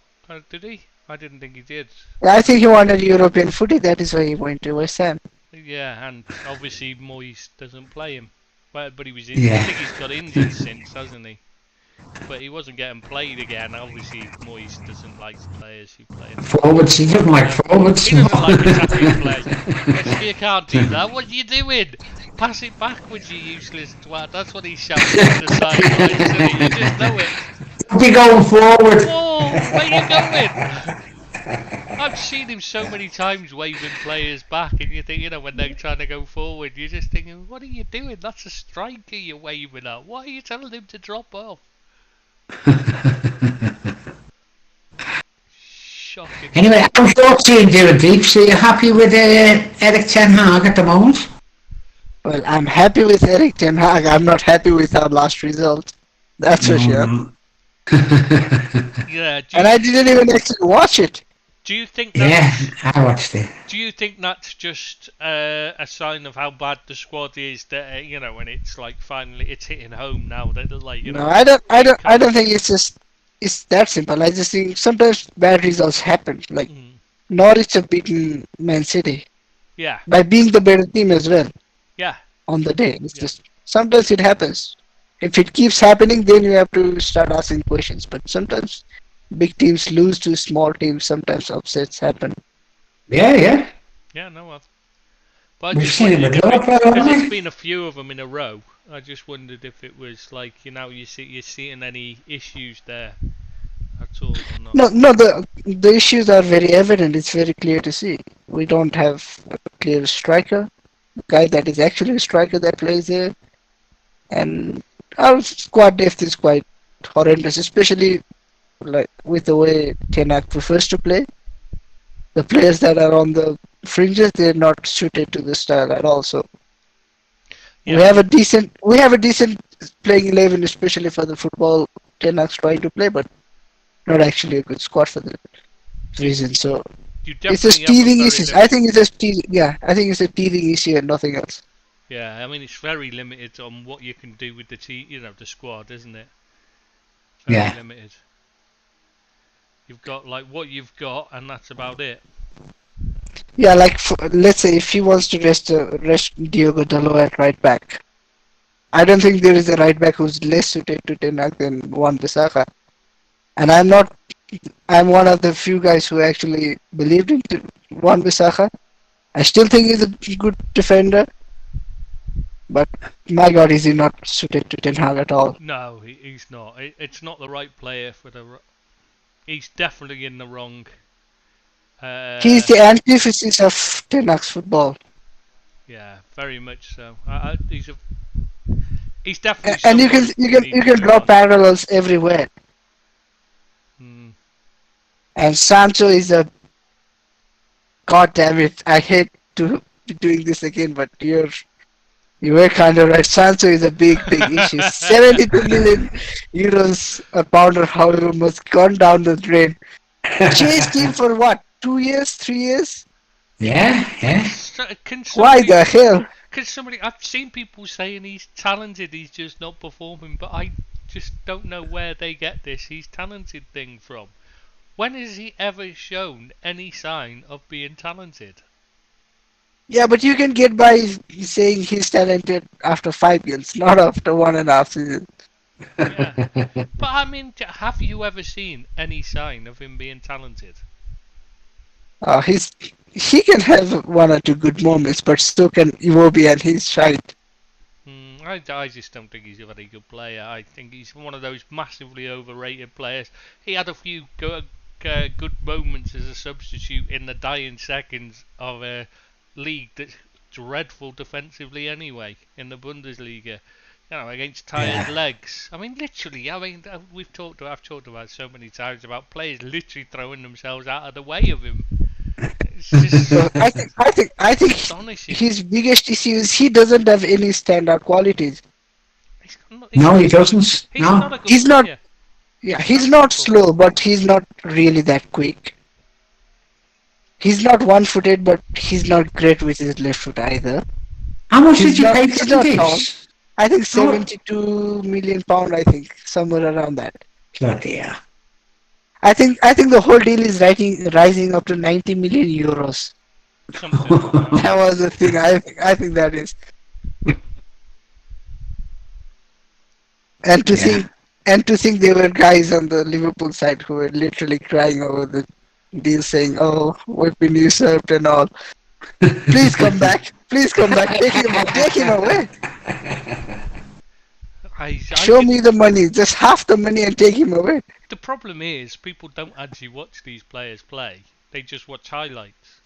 did he? I didn't think he did. I think he wanted European footy, that is why he went to West Ham. Yeah, and obviously Moyes doesn't play him. But he was injured. Yeah. I think he's got injured since, hasn't he? But he wasn't getting played again. Obviously, Moyes doesn't like players who play. Forwards, he doesn't like forwards. He doesn't like attacking players. Yes, you can't do that. What are you doing? Pass it backwards, you useless twat. That's what he's shouting from the sidelines, isn't he? You just know it. Be going forward. Whoa, where you going? I've seen him so many times waving players back, and you think, when they're trying to go forward, you're just thinking, what are you doing? That's a striker you're waving at. Why are you telling him to drop off? Shocking. Anyway, how's your team doing, Deeps? Are you happy with Eric Ten Hag at the moment? Well, I'm happy with Eric Ten Hag. I'm not happy with our last result. That's for sure. No. Yeah. And I didn't even actually watch it. Do you think Yeah, that's, I watched it. do you think that's just a sign of how bad the squad is? That when it's like finally it's hitting home now. That like No, I don't think it's that simple. I just think sometimes bad results happen. Like Mm. Norwich have beaten Man City Yeah, by being the better team as well yeah, on the day. It's yeah. just sometimes it happens. If it keeps happening, then you have to start asking questions. But sometimes big teams lose to small teams. Sometimes upsets happen. Yeah, yeah. Yeah, no, but I We've just seen it wondered with if it, Liverpool, because haven't it's we? been a few of them in a row. I just wondered if it was like, you're seeing any issues there at all or not. No, no, the issues are very evident. It's very clear to see. We don't have a clear striker, a guy that is actually a striker that plays there, and our squad depth is quite horrendous, especially like with the way Ten Hag prefers to play. The players that are on the fringes, they're not suited to the style at all. So Yeah, we have a decent playing 11, especially for the football Ten Hag's trying to play, but not actually a good squad for the you, reason. So you it's a definitely have a teething very issue. I limited. think it's a yeah. I think it's a teething issue and nothing else. Yeah, I mean it's very limited on what you can do with the squad, isn't it? Very Yeah. limited. You've got like what you've got, and that's about it. Yeah, like let's say if he wants to rest Diogo Dalot at right back, I don't think there is a right back who's less suited to Ten Hag than Wan-Bissaka. And I'm one of the few guys who actually believed in Wan-Bissaka. I still think he's a good defender, but my God, is he not suited to Ten Hag at all? No, he's not. It's not the right player for the. He's definitely in the wrong. He's the antithesis of Ten Hag's football. Yeah, very much so. He's definitely And you can someone who needs you to can move draw on. parallels everywhere. Hmm. And Sancho is a God damn it! I hate to be doing this again, but you were kind of right. Sancho is a big issue. 72 million euros a pounder, however, must gone down the drain. Chased him for what? 2 years, 3 years? Yeah, yeah. Can Why somebody? the hell? Can somebody? I've seen people saying he's talented. He's just not performing. But I just don't know where they get this "he's talented" thing from. When has he ever shown any sign of being talented? Yeah, but you can get by saying he's talented after 5 years, not after 1.5 seasons. Yeah. But I mean, have you ever seen any sign of him being talented? He can have one or two good moments, but so can Iwobi and his shite. I just don't think he's a very good player. I think he's one of those massively overrated players. He had a few good moments as a substitute in the dying seconds of a league that's dreadful defensively anyway, in the Bundesliga. Against tired Yeah. legs. I mean, literally. I mean, I've talked about it so many times about players literally throwing themselves out of the way of him. It's just So I think astonishing. his biggest issue is he doesn't have any standout qualities. No, he doesn't. He's No. not a good He's not. player. Yeah, he's not slow, but he's not really that quick. He's not one-footed, but he's not great with his left foot either. How much He's did you not. pay He's for not tall. this? I think How- 72 million pound. I think somewhere around that. Bloody hell. I think the whole deal is rising up to 90 million euros. Something like that. That was the thing. I think that is. And to Yeah. think there were guys on the Liverpool side who were literally crying over the deal, saying, "Oh, we've been usurped and all. Please come back. Please come back. Take him away. I Show can- me the money. Just half the money and take him away." The problem is people don't actually watch these players play. They just watch highlights,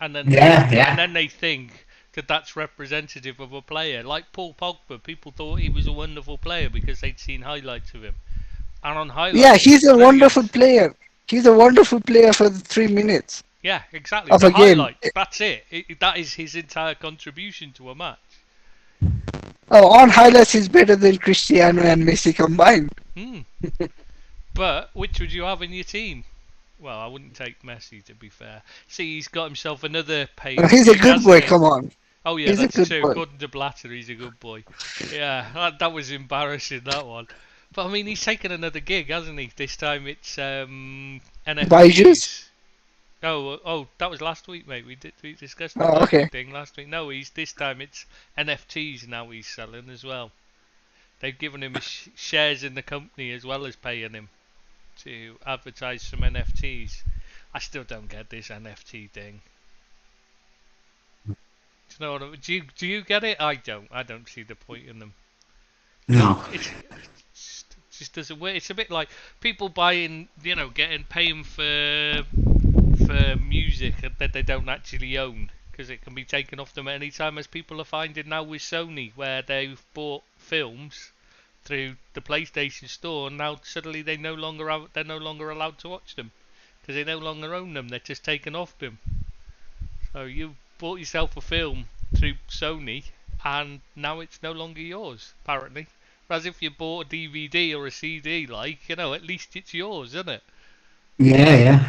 and then Yeah. and then they think that that's representative of a player. Like Paul Pogba, people thought he was a wonderful player because they'd seen highlights of him, and on highlights, Yeah, he's a brilliant. wonderful player. He's a wonderful player for the 3 minutes. Yeah, exactly. Of The a game. highlights. That's it. That is his entire contribution to a match. Oh, on highlights, he's better than Cristiano and Messi combined. But which would you have in your team? Well, I wouldn't take Messi, to be fair. See, he's got himself another page. He's a good boy. Come on. Oh yeah, He's a that's good true. boy. According to Blatter, he's a good boy. Yeah, that was embarrassing, that one. But I mean, he's taken another gig, hasn't he? This time it's Byju's? Oh, that was last week, mate. We discussed the Oh, okay. Logic thing last week. No, this time it's NFTs now he's selling as well. They've given him his shares in the company as well as paying him to advertise some NFTs. I still don't get this NFT thing. Do you know what do you get it? I don't. I don't see the point in them. No. It just doesn't work. It's a bit like people buying, paying for music that they don't actually own because it can be taken off them at any time, as people are finding now with Sony, where they've bought films through the PlayStation Store, and now suddenly they're no longer allowed to watch them because they no longer own them. They're just taken off them. So you bought yourself a film through Sony, and now it's no longer yours, apparently. Whereas if you bought a DVD or a CD, at least it's yours, isn't it? Yeah.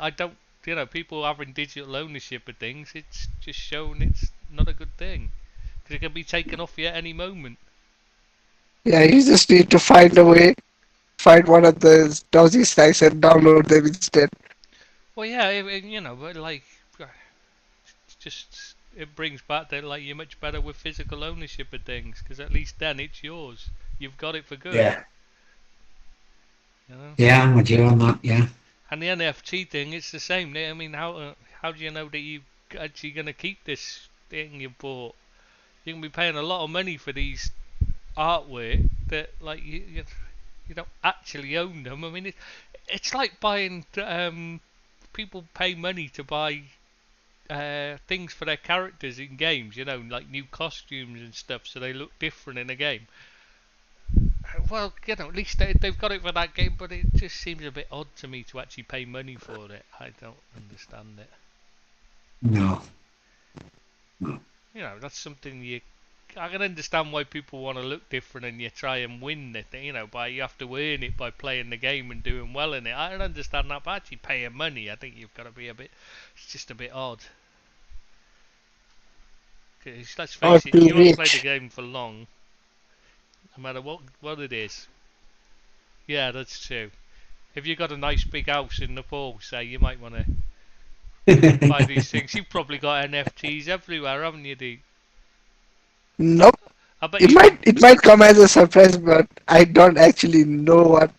I don't, people having digital ownership of things, it's just shown it's not a good thing. Because it can be taken off you at any moment. Yeah, you just need to find a way, find one of the dodgy sites and download them instead. Well, yeah, but it brings back that you're much better with physical ownership of things, because at least then it's yours. You've got it for good. Yeah. You know? Yeah, I'm with you on that. Yeah. And the NFT thing, it's the same. I mean, how do you know that you're actually going to keep this thing you bought? You can be paying a lot of money for these artwork that you don't actually own them. I mean, it's like buying. People pay money to buy things for their characters in games. Like new costumes and stuff, so they look different in a game. Well, at least they've got it for that game, but it just seems a bit odd to me to actually pay money for it. I don't understand it. No. That's something I can understand why people want to look different and you try and win it. You have to earn it by playing the game and doing well in it. I don't understand that, but actually paying money, I think you've got to be it's just a bit odd. Because let's face it, you won't play the game for long. No matter what it is. Yeah, that's true. If you've got a nice big house in Nepal, say, you might want to buy these things. You've probably got NFTs everywhere, haven't you, Dee? Nope. It might come as a surprise, but I don't actually know what.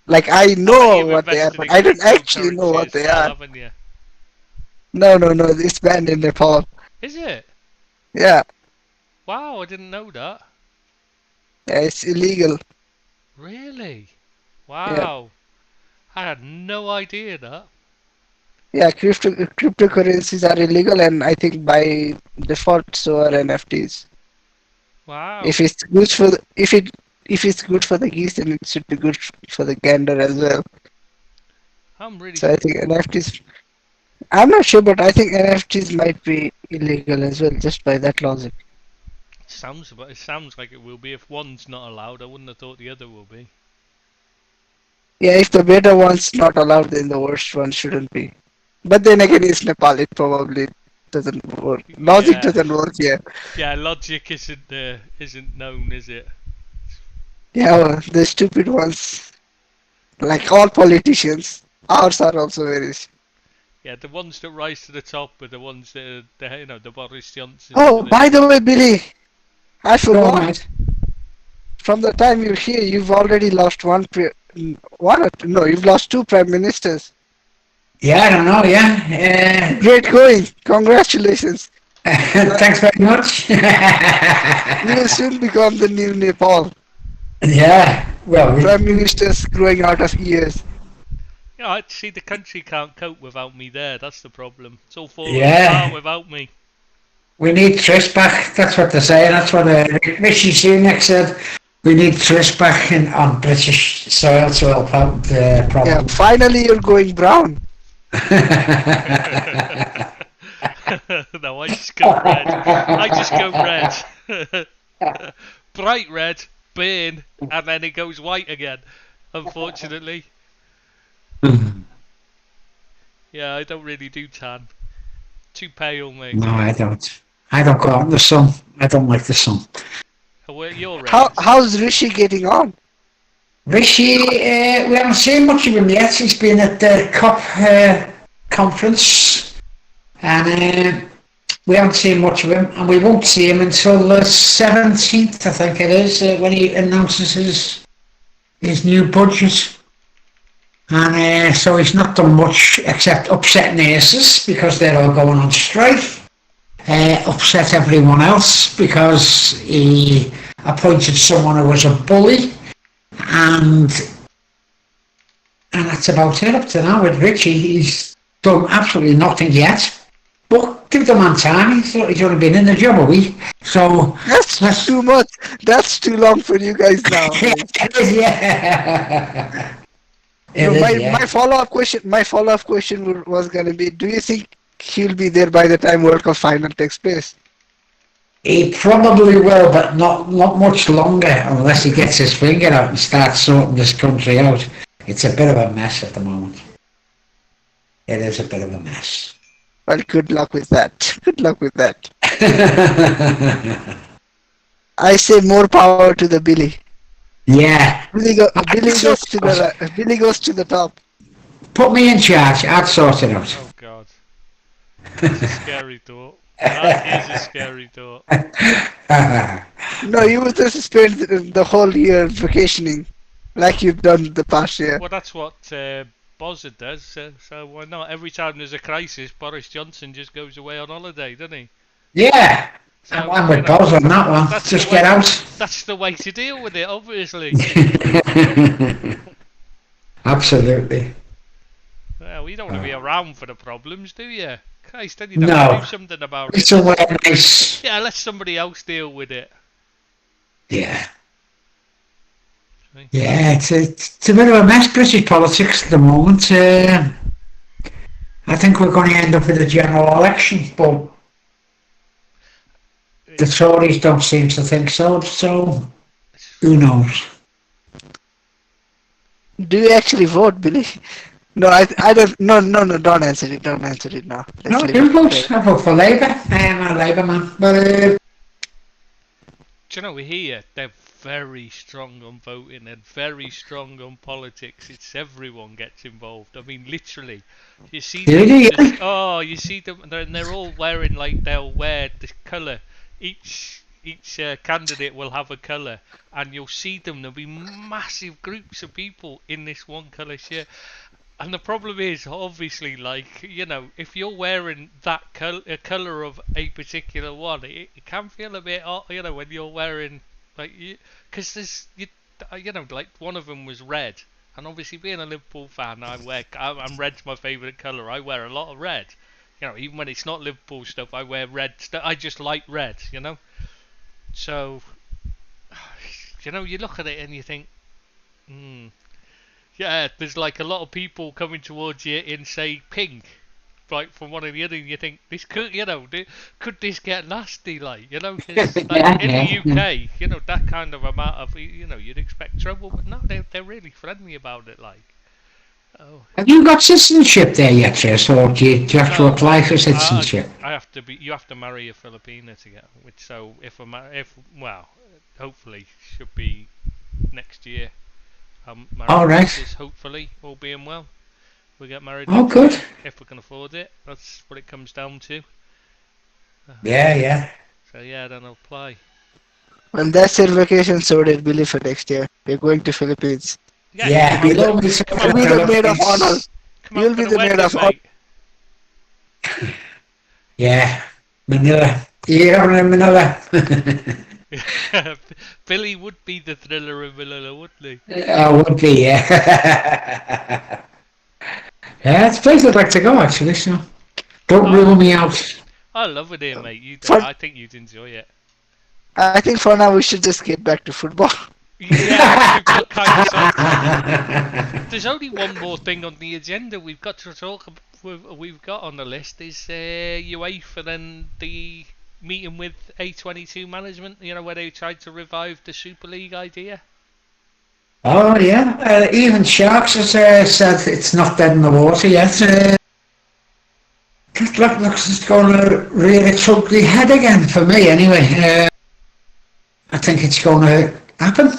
I know what they are, but I don't actually know what they are. No. It's banned in Nepal. Is it? Yeah. Wow, I didn't know that. Yeah, it's illegal. Really? Wow. Yeah. I had no idea that. Yeah, cryptocurrencies are illegal, and I think by default so are NFTs. Wow. If it's good for if it's good for the geese, then it should be good for the gander as well. So I think NFTs. I'm not sure, but I think NFTs might be illegal as well, just by that logic. It sounds like it will be. If one's not allowed, I wouldn't have thought the other will be. Yeah, if the better one's not allowed, then the worst one shouldn't be. But then again, it's Nepal. It probably doesn't work. Logic doesn't work here. Yeah, logic isn't known, is it? Yeah, well, the stupid ones, like all politicians, ours are also very. Yeah, the ones that rise to the top are the ones that are, the Boris Johnson. Oh, by the way, Billy, I forgot. From the time you're here, you've already lost you've lost 2 prime ministers. Yeah, I don't know, yeah. Great going. Congratulations. Thanks very much. You will soon become the new Nepal. Yeah, well. Prime ministers growing out of ears. Yeah, I'd see the country can't cope without me there. That's the problem. It's all falling apart without me. We need Trish back. That's what they're saying. That's what Rishi Sunak said. We need Trish back on British soil to help out the problem. Yeah, finally you're going brown. No, I just go red. Bright red, burn, and then it goes white again, unfortunately. Yeah, I don't really do tan. Too pale, mate. No, I don't. I don't go out in the sun. I don't like the sun. You're red. How's Rishi getting on? Rishi, we haven't seen much of him yet. He's been at the COP conference, and we haven't seen much of him, and we won't see him until the 17th, I think it is, when he announces his new budget. And so he's not done much except upset Aces because they're all going on strike. Upset everyone else because he appointed someone who was a bully, and that's about it up to now with Richie. He's done absolutely nothing yet. But give the man time. He's only been in the job a week, so that's too much. That's too long for you guys now. Yeah. My follow-up question was gonna be: do you think he'll be there by the time World Cup final takes place? He probably will, but not much longer unless he gets his finger out and starts sorting this country out. It's a bit of a mess at the moment. It is a bit of a mess. Well, good luck with that. Good luck with that. I say more power to the Billy. Yeah. Billy goes to the top. Put me in charge. I'd sort it out. Oh God. That's a scary thought. That is a scary thought. No, you would just spend the whole year vacationing, like you've done the past year. Well, that's what Bozza does. So why not? Every time there's a crisis, Boris Johnson just goes away on holiday, doesn't he? Yeah. So, I'm with Boz on that one. Just get out. That's the way to deal with it, obviously. Absolutely. Well, you don't want to be around for the problems, do you? Christ, then you'd have to do something about It's it. Nice. Yeah, let somebody else deal with it. Yeah. Yeah, it's a bit of a mess, British politics at the moment. I think we're going to end up with a general election, but the Tories don't seem to think so, so who knows? Do you actually vote, Billy? No, I don't. No, don't answer it. Don't answer it now. No, I do vote. I vote for Labour. I am a Labour man. But, do you know, here they're very strong on voting and very strong on politics. It's everyone gets involved. I mean, literally, you see them. You see them, and they're all wearing they'll wear the colour. Each candidate will have a colour, and you'll see them. There'll be massive groups of people in this one colour shirt. And the problem is, obviously, if you're wearing that colour of a particular one, it can feel a bit odd, when you're wearing, because there's, one of them was red. And obviously, being a Liverpool fan, I'm red's my favourite colour. I wear a lot of red. Even when it's not Liverpool stuff, I wear red stuff. I just like red, So, you look at it and you think, yeah, there's a lot of people coming towards you in, say, pink, from one or the other, and you think, this could, could this get nasty, cause, in the UK, that kind of amount of, you'd expect trouble, but no, they're really friendly about it, Oh. Have you got citizenship there yet, Chris, or do you have to apply for citizenship? You have to marry a Filipina to get, so hopefully should be next year. All right. Hopefully, all being well, we get married. Oh, good. If we can afford it, that's what it comes down to. Yeah. So then I'll apply. Well, that's your vacation sorted, Billy, for next year. We're going to Philippines. Yeah. You'll be the maid of honor. You'll be the maid of honor. Yeah, Manila. You're in Manila. Billy would be the thriller in Manila, wouldn't he? I would be, yeah. Yeah, it's a place I'd like to go, actually, so don't rule me out. I love it here, mate. I think you'd enjoy it. I think for now we should just get back to football. Yeah, there's only one more thing on the agenda we've got to talk about. We've got on the list is UEFA and the meeting with A22 management, where they tried to revive the Super League idea. Oh yeah, even Sharks has said it's not dead in the water yet. It looks like it's going to rear its ugly head again for me anyway. I think it's going to happen.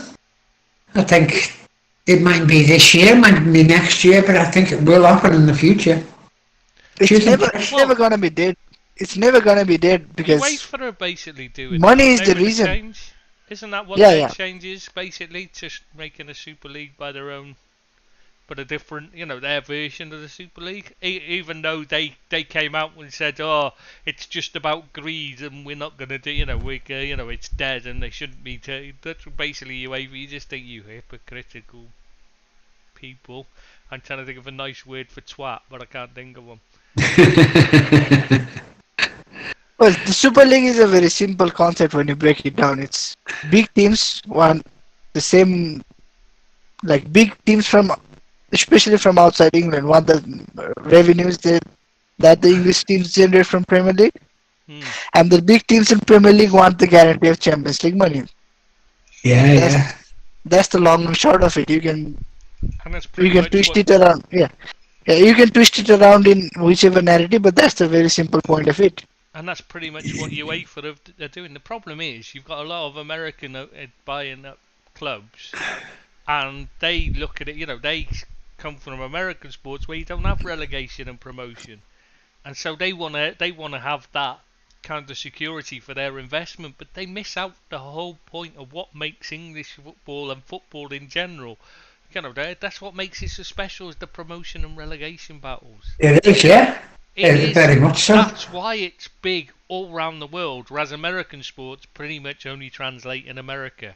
I think it might be this year, might be next year, but I think it will happen in the future. It's never gonna be dead. It's never gonna be dead because UEFA are basically doing money that, is the with reason. change. Isn't that what Yeah, their yeah. change is? Basically, just making a Super League by their own, but a different, their version of the Super League. Even though they came out and said, "Oh, it's just about greed, and we're not gonna do, it's dead, and they shouldn't be." That's basically UEFA. You just think you hypocritical people. I'm trying to think of a nice word for twat, but I can't think of one. Well, the Super League is a very simple concept when you break it down. It's big teams want the same, like big teams especially from outside England, want the revenues that the English teams generate from Premier League, and the big teams in Premier League want the guarantee of Champions League money. Yeah, That's the long and short of it. You can twist it around. Yeah, you can twist it around in whichever narrative, but that's the very simple point of it. And that's pretty much what UEFA are doing. The problem is you've got a lot of American buying up clubs, and they look at it. They come from American sports where you don't have relegation and promotion, and so they wanna have that kind of security for their investment, but they miss out the whole point of what makes English football and football in general. That's what makes it so special, is the promotion and relegation battles. it is, yeah. It is very much so. That's why it's big all around the world, whereas American sports pretty much only translate in America.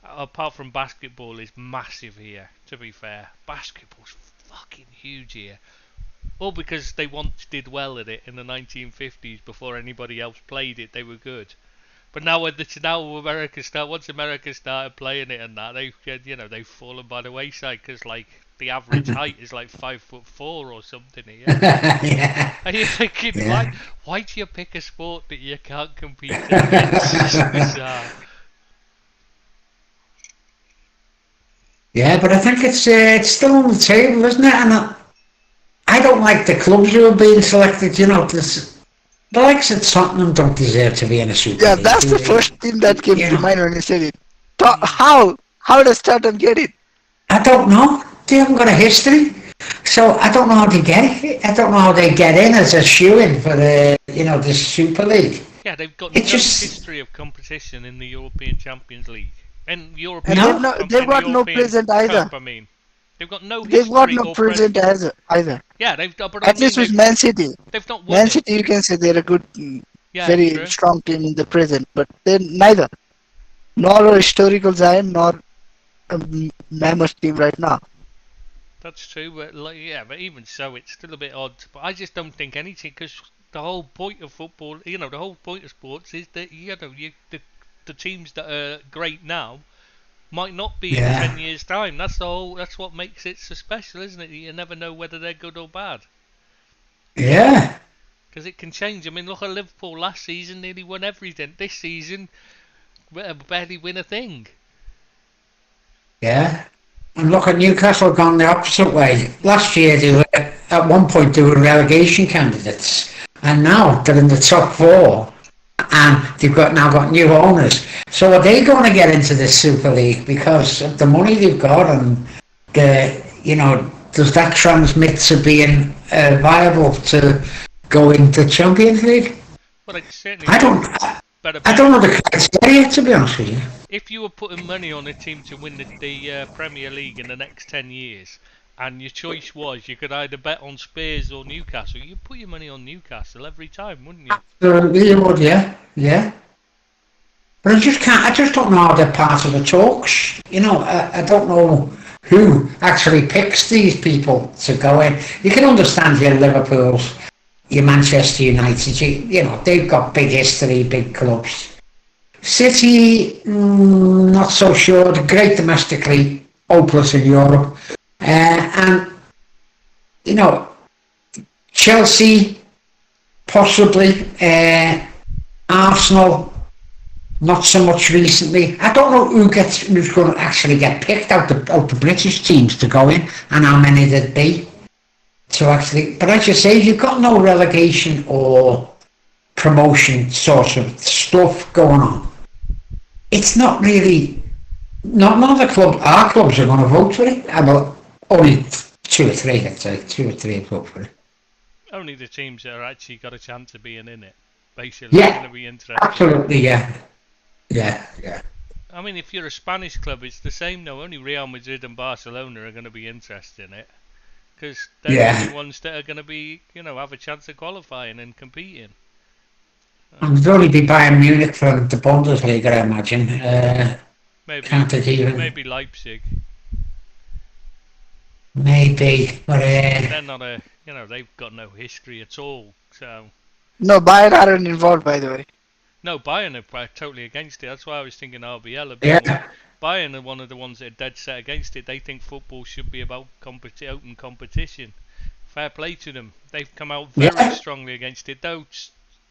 Apart from basketball is massive here, to be fair. Basketball's fucking huge here. All because they once did well at it in the 1950s before anybody else played it, they were good. But now once America started playing it and that, they've fallen by the wayside, because the average height is 5'4" or something here. Yeah. And you're thinking, why do you pick a sport that you can't compete in? It's just bizarre. Yeah, but I think it's still on the table, isn't it? And I don't like the clubs who are being selected. The likes of Tottenham don't deserve to be in a Super League. Yeah, that's the first thing that came to mind when you said it. How does Tottenham get it? I don't know. They haven't got a history, so I don't know how they get it. I don't know how they get in as a shoo-in for the Super League. Yeah, they've got no history of competition in the European Champions League. And European they've got no present either. Cup, they've got no history. They've got no present either. Yeah, they've got. At least with Man City. They've not won Man City, you can say they're a good, very strong team in the present, but they're neither. Nor a historical giant, nor a mammoth team right now. That's true, but but even so, it's still a bit odd. But I just don't think anything, because the whole point of football, the whole point of sports is that the teams that are great now might not be in 10 years' time. That's what makes it so special, isn't it? You never know whether they're good or bad. Yeah. Because it can change. I mean, look at Liverpool last season, nearly won everything. This season, barely win a thing. Yeah. And look at Newcastle gone the opposite way. Last year, at one point, they were relegation candidates. And now they're in the top four. And they've now got new owners. So are they going to get into this Super League because of the money they've got, and does that transmit to being viable to go into Champions League? Well, I don't know the criteria, to be honest with you. If you were putting money on a team to win the Premier League in the next 10 years, and your choice was you could either bet on Spurs or Newcastle, you'd put your money on Newcastle every time, wouldn't you? Absolutely, you would, yeah. But I just don't know how they're part of the talks. I don't know who actually picks these people to go in. You can understand your Liverpools, your Manchester United, they've got big history, big clubs. City, not so sure. They're great domestically, hopeless in Europe. And Chelsea, possibly, Arsenal, not so much recently. I don't know who's going to actually get picked out the British teams to go in, and how many there'd be to actually. But as you say, you've got no relegation or promotion sort of stuff going on. It's not really. None of our clubs are going to vote for it. Well, only two or three, I'd say. 2 or 3 would vote for it. only the teams that are actually got a chance of being in it, basically, Yeah. are going to be interested. Absolutely, yeah. Yeah. I mean, if you're a Spanish club, it's the same. No, only Real Madrid and Barcelona are going to be interested in it, because they're the only ones that are going to be, have a chance of qualifying and competing. And it'd only be Bayern Munich for the Bundesliga, I imagine. Maybe Leipzig. Maybe, but they're not they've got no history at all. So No, Bayern aren't involved, by the way. no, Bayern are totally against it. That's why I was thinking RBL. yeah. Bayern are one of the ones that are dead set against it. They think football should be about open competition. Fair play to them. They've come out very strongly against it, though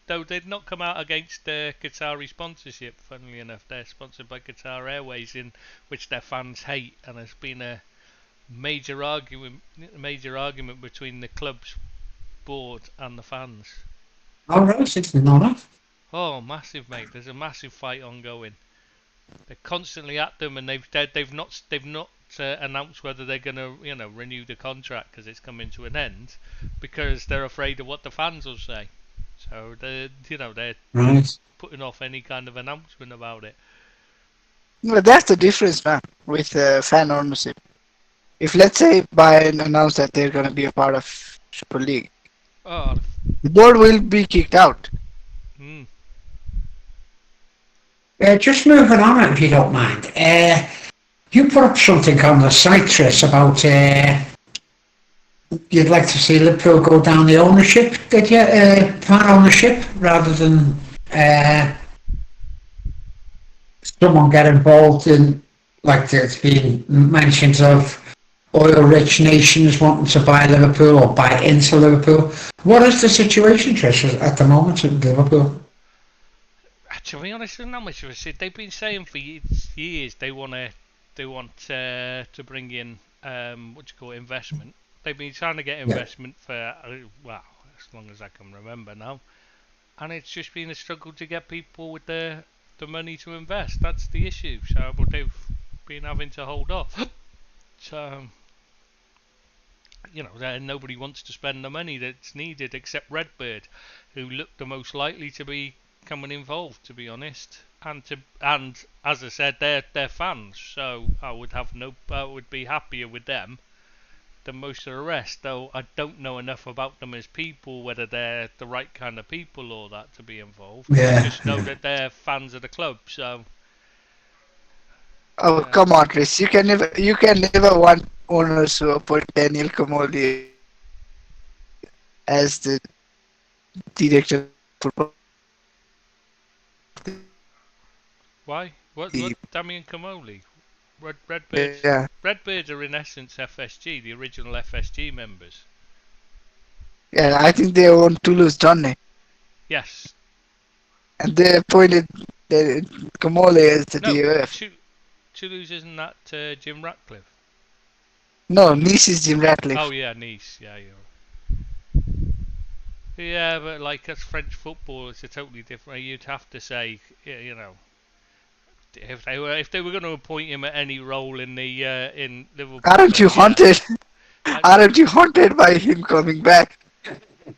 they've not come out against Qatari sponsorship. Funnily enough, they're sponsored by Qatar Airways, in which their fans hate, and there's been a major argument between the club's board and the fans. All right, it's not. Oh, massive, mate! There's a massive fight ongoing. They're constantly at them, and they've not announced whether they're going to renew the contract because it's coming to an end, because they're afraid of what the fans will say. So they're putting off any kind of announcement about it. Well, that's the difference, man, with fan ownership. If, let's say, Bayern announced that they're going to be a part of Super League, the board will be kicked out. Just moving on, if you don't mind. You put up something on the site, Tris, about you'd like to see Liverpool go down the ownership, did you? Fan ownership, rather than someone get involved in, like there's been mentions of oil-rich nations wanting to buy Liverpool or buy into Liverpool. What is the situation, Tris, at the moment in Liverpool? To be honest, there's not much of a shit. They've been saying for years they want to bring in investment. They've been trying to get investment for as long as I can remember now, and it's just been a struggle to get people with the money to invest. That's the issue. So, but they've been having to hold off. So, nobody wants to spend the money that's needed except Redbird, who look the most likely to be coming involved, to be honest, and as I said, they're fans, so I would be happier with them than most of the rest. Though I don't know enough about them as people, whether they're the right kind of people or that to be involved. I just know that they're fans of the club. So. Oh, come on, Chris! You can never want owners who put Daniel Comolli as the director of football. Why? What Damian Comolli? Redbirds? Yeah. Redbirds are in essence FSG, the original FSG members. Yeah, I think they own Toulouse, don't they? Yes. And they appointed Comolli as the DOF. Toulouse isn't that Jim Ratcliffe? No, Nice is Jim Ratcliffe. Oh yeah, Nice. Yeah, you're right. Yeah, but like as French football, it's a totally different. You'd have to say, if they were going to appoint him at any role in the in Liverpool. Aren't you haunted? Aren't you haunted by him coming back?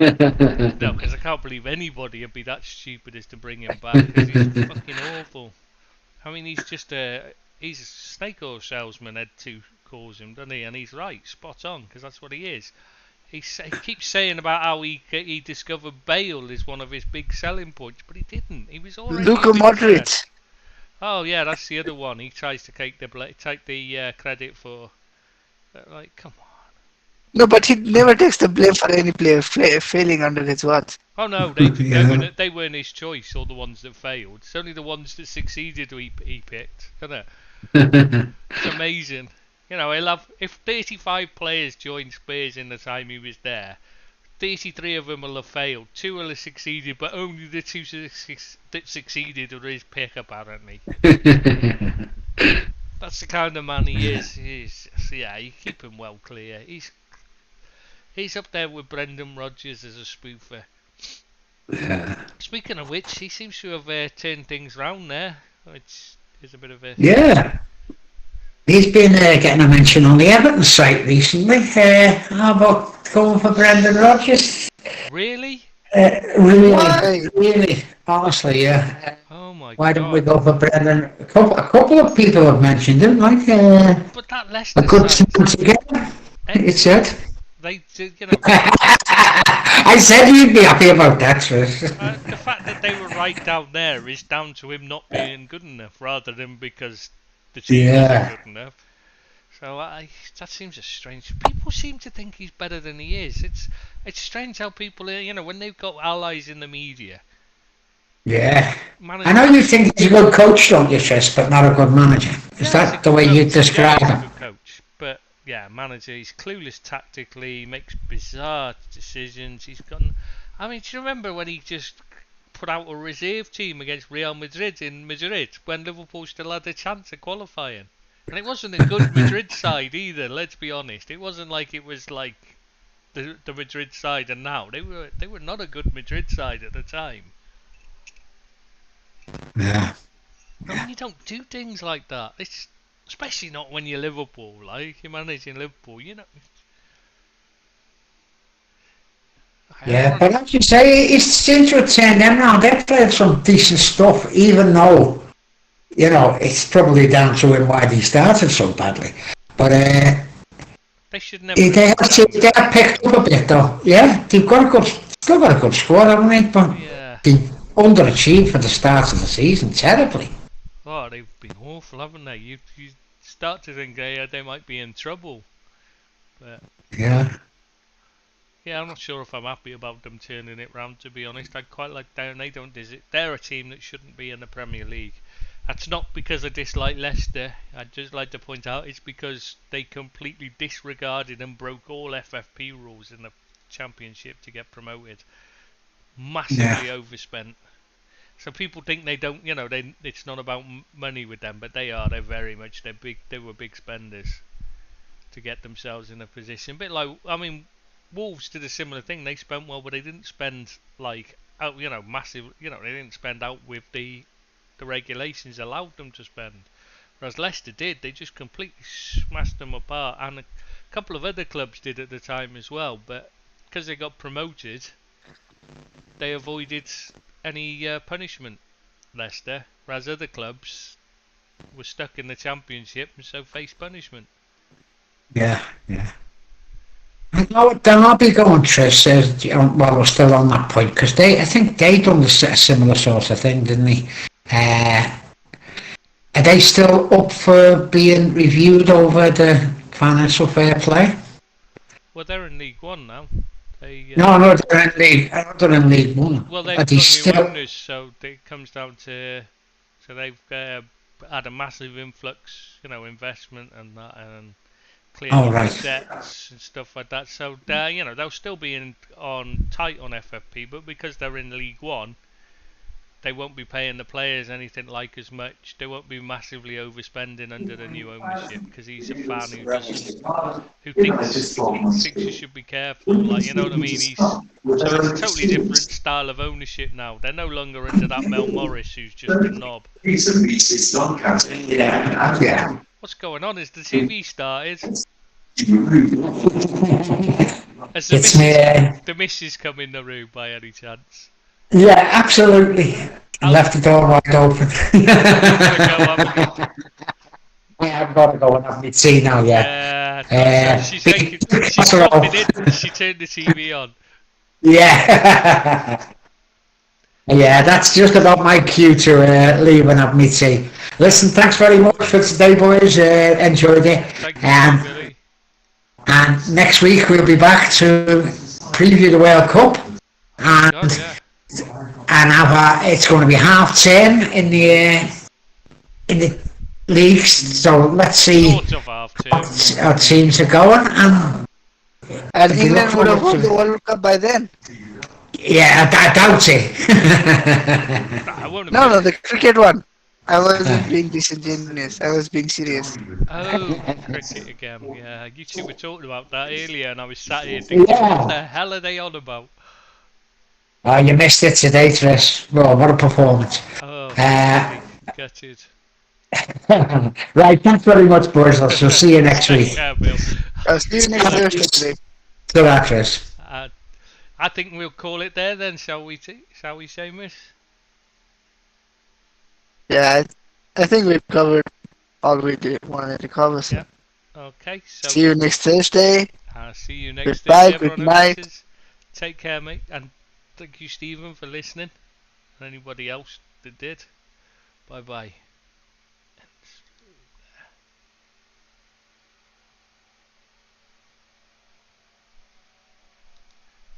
No, because I can't believe anybody would be that stupid as to bring him back, because he's fucking awful. I mean, he's a snake oil salesman, Ed 2 calls him, doesn't he? And he's right, spot on, because that's what he is. He keeps saying about how he discovered Bale is one of his big selling points, but he didn't. He was already Luka Modric. Oh yeah, that's the other one. He tries to take the credit for. Like, come on. No, but he never takes the blame for any player failing under his watch. Oh no, they weren't his choice, or the ones that failed. It's only the ones that succeeded he picked, isn't it? It's amazing. If 35 players joined Spurs in the time he was there, 33 of them will have failed. 2 will have succeeded, but only the 2 that succeeded are his pick, apparently. That's the kind of man he is. You keep him well clear. He's up there with Brendan Rodgers as a spoofer. Yeah. Speaking of which, he seems to have turnned things round there, which is a bit of a... Yeah. He's been getting a mention on the Everton site recently. How about going for Brendan Rodgers? Really? Really, Why? really, honestly, yeah. Oh my Why god. don't we go for Brendan? A couple of people have mentioned him, like But that a Leicester good side, chance again. eh, It said. they did, you know, I said you'd be happy about that, Trish. the fact that they were right down there is down to him not being good enough, rather than because the team isn't Yeah. good enough. So that seems a strange. People seem to think he's better than he is. It's strange how people, you know, when they've got allies in the media. Yeah. I Managers, know you think he's a good coach, don't you, Trish, but not a good manager. Is he's that a the good way you coach. describe He's a him? good coach, but yeah, manager. He's clueless tactically. Makes bizarre decisions. I mean, do you remember when he just put out a reserve team against Real Madrid in Madrid when Liverpool still had a chance of qualifying? And it wasn't a good Madrid side either. Let's be honest. It wasn't like it was like the Madrid side, and now they were not a good Madrid side at the time. Yeah. I mean, you don't do things like that. It's especially not when you're Liverpool. Like you're managing Liverpool, you know. Yeah, but like you say, it seems to have turned them round. They've played some decent stuff, even though, you know, it's probably down to him why they started so badly. But They should never. they have picked up a bit, though. Yeah, they've got still got a good squad, haven't they? But Yeah. they underachieved for the start of the season terribly. Oh, they've been awful, haven't they? You start to think they might be in trouble. But Yeah. yeah, I'm not sure if I'm happy about them turning it round. To be honest, I quite like them. They're a team that shouldn't be in the Premier League. That's not because I dislike Leicester. I'd just like to point out it's because they completely disregarded and broke all FFP rules in the Championship to get promoted. Massively overspent. So people think they don't, you know, it's not about money with them, but they are. They're very much. They were big spenders to get themselves in a position. A bit like, I mean, Wolves did a similar thing. They spent well, but they didn't spend like out, you know, massive. You know, they didn't spend out with the regulations allowed them to spend. Whereas Leicester did. They just completely smashed them apart, and a couple of other clubs did at the time as well. But because they got promoted, they avoided any punishment, Leicester, whereas other clubs were stuck in the Championship and so faced punishment. Yeah, yeah. No, they'll not be going, Trish, while we're still on that point, because I think they done a similar sort of thing, didn't they? Are they still up for being reviewed over the financial fair play? Well, they're in League One now. No, they're in League One. Well, they've Are got they new still? owners, so it comes down to. So they've had a massive influx, you know, investment and that, and cleared Oh, up right. the debts and stuff like that. So you know, they'll still be tight on FFP, but because they're in League One, they won't be paying the players anything like as much. They won't be massively overspending under the new ownership because he's a fan who thinks you should be careful. Like, you know what I mean? So it's a totally different style of ownership now. They're no longer under that Mel Morris who's just a knob. Yeah. What's going on? Is the TV started? Has It's me. the missus come in the room by any chance? Yeah, absolutely. I left the door wide open. I've got to go and have my tea now, yeah. She's popping in. She turned the TV on. Yeah. Yeah, that's just about my cue to leave and have my tea. Listen, thanks very much for today, boys. Enjoyed it. Thank you, Billy. And next week we'll be back to preview the World Cup. And God, yeah. and it's going to be half-term in the leagues, so let's see Sort of half-term. how teams are going. And England would have won the World Cup by then. Yeah, I doubt it. No, the cricket one. I wasn't being disingenuous. I was being serious. Oh, cricket again. Yeah, you two were talking about that earlier, and I was sat here thinking, what the hell are they on about? Oh, you missed it today, Trish. Well, what a performance. Oh, gutted. Right, thanks very much, boys. I'll see you next week. Yeah, Bill. I'll see you next Thursday. Good, Trish. I think we'll call it there then, shall we, Seamus? Yeah, I think we've covered all we wanted to cover. So. Yeah. Okay, so See you next Thursday. I'll see you next Goodbye, Thursday, good everyone who night. listens. Take care, mate, and thank you, Stephen, for listening, and anybody else that did. Bye bye.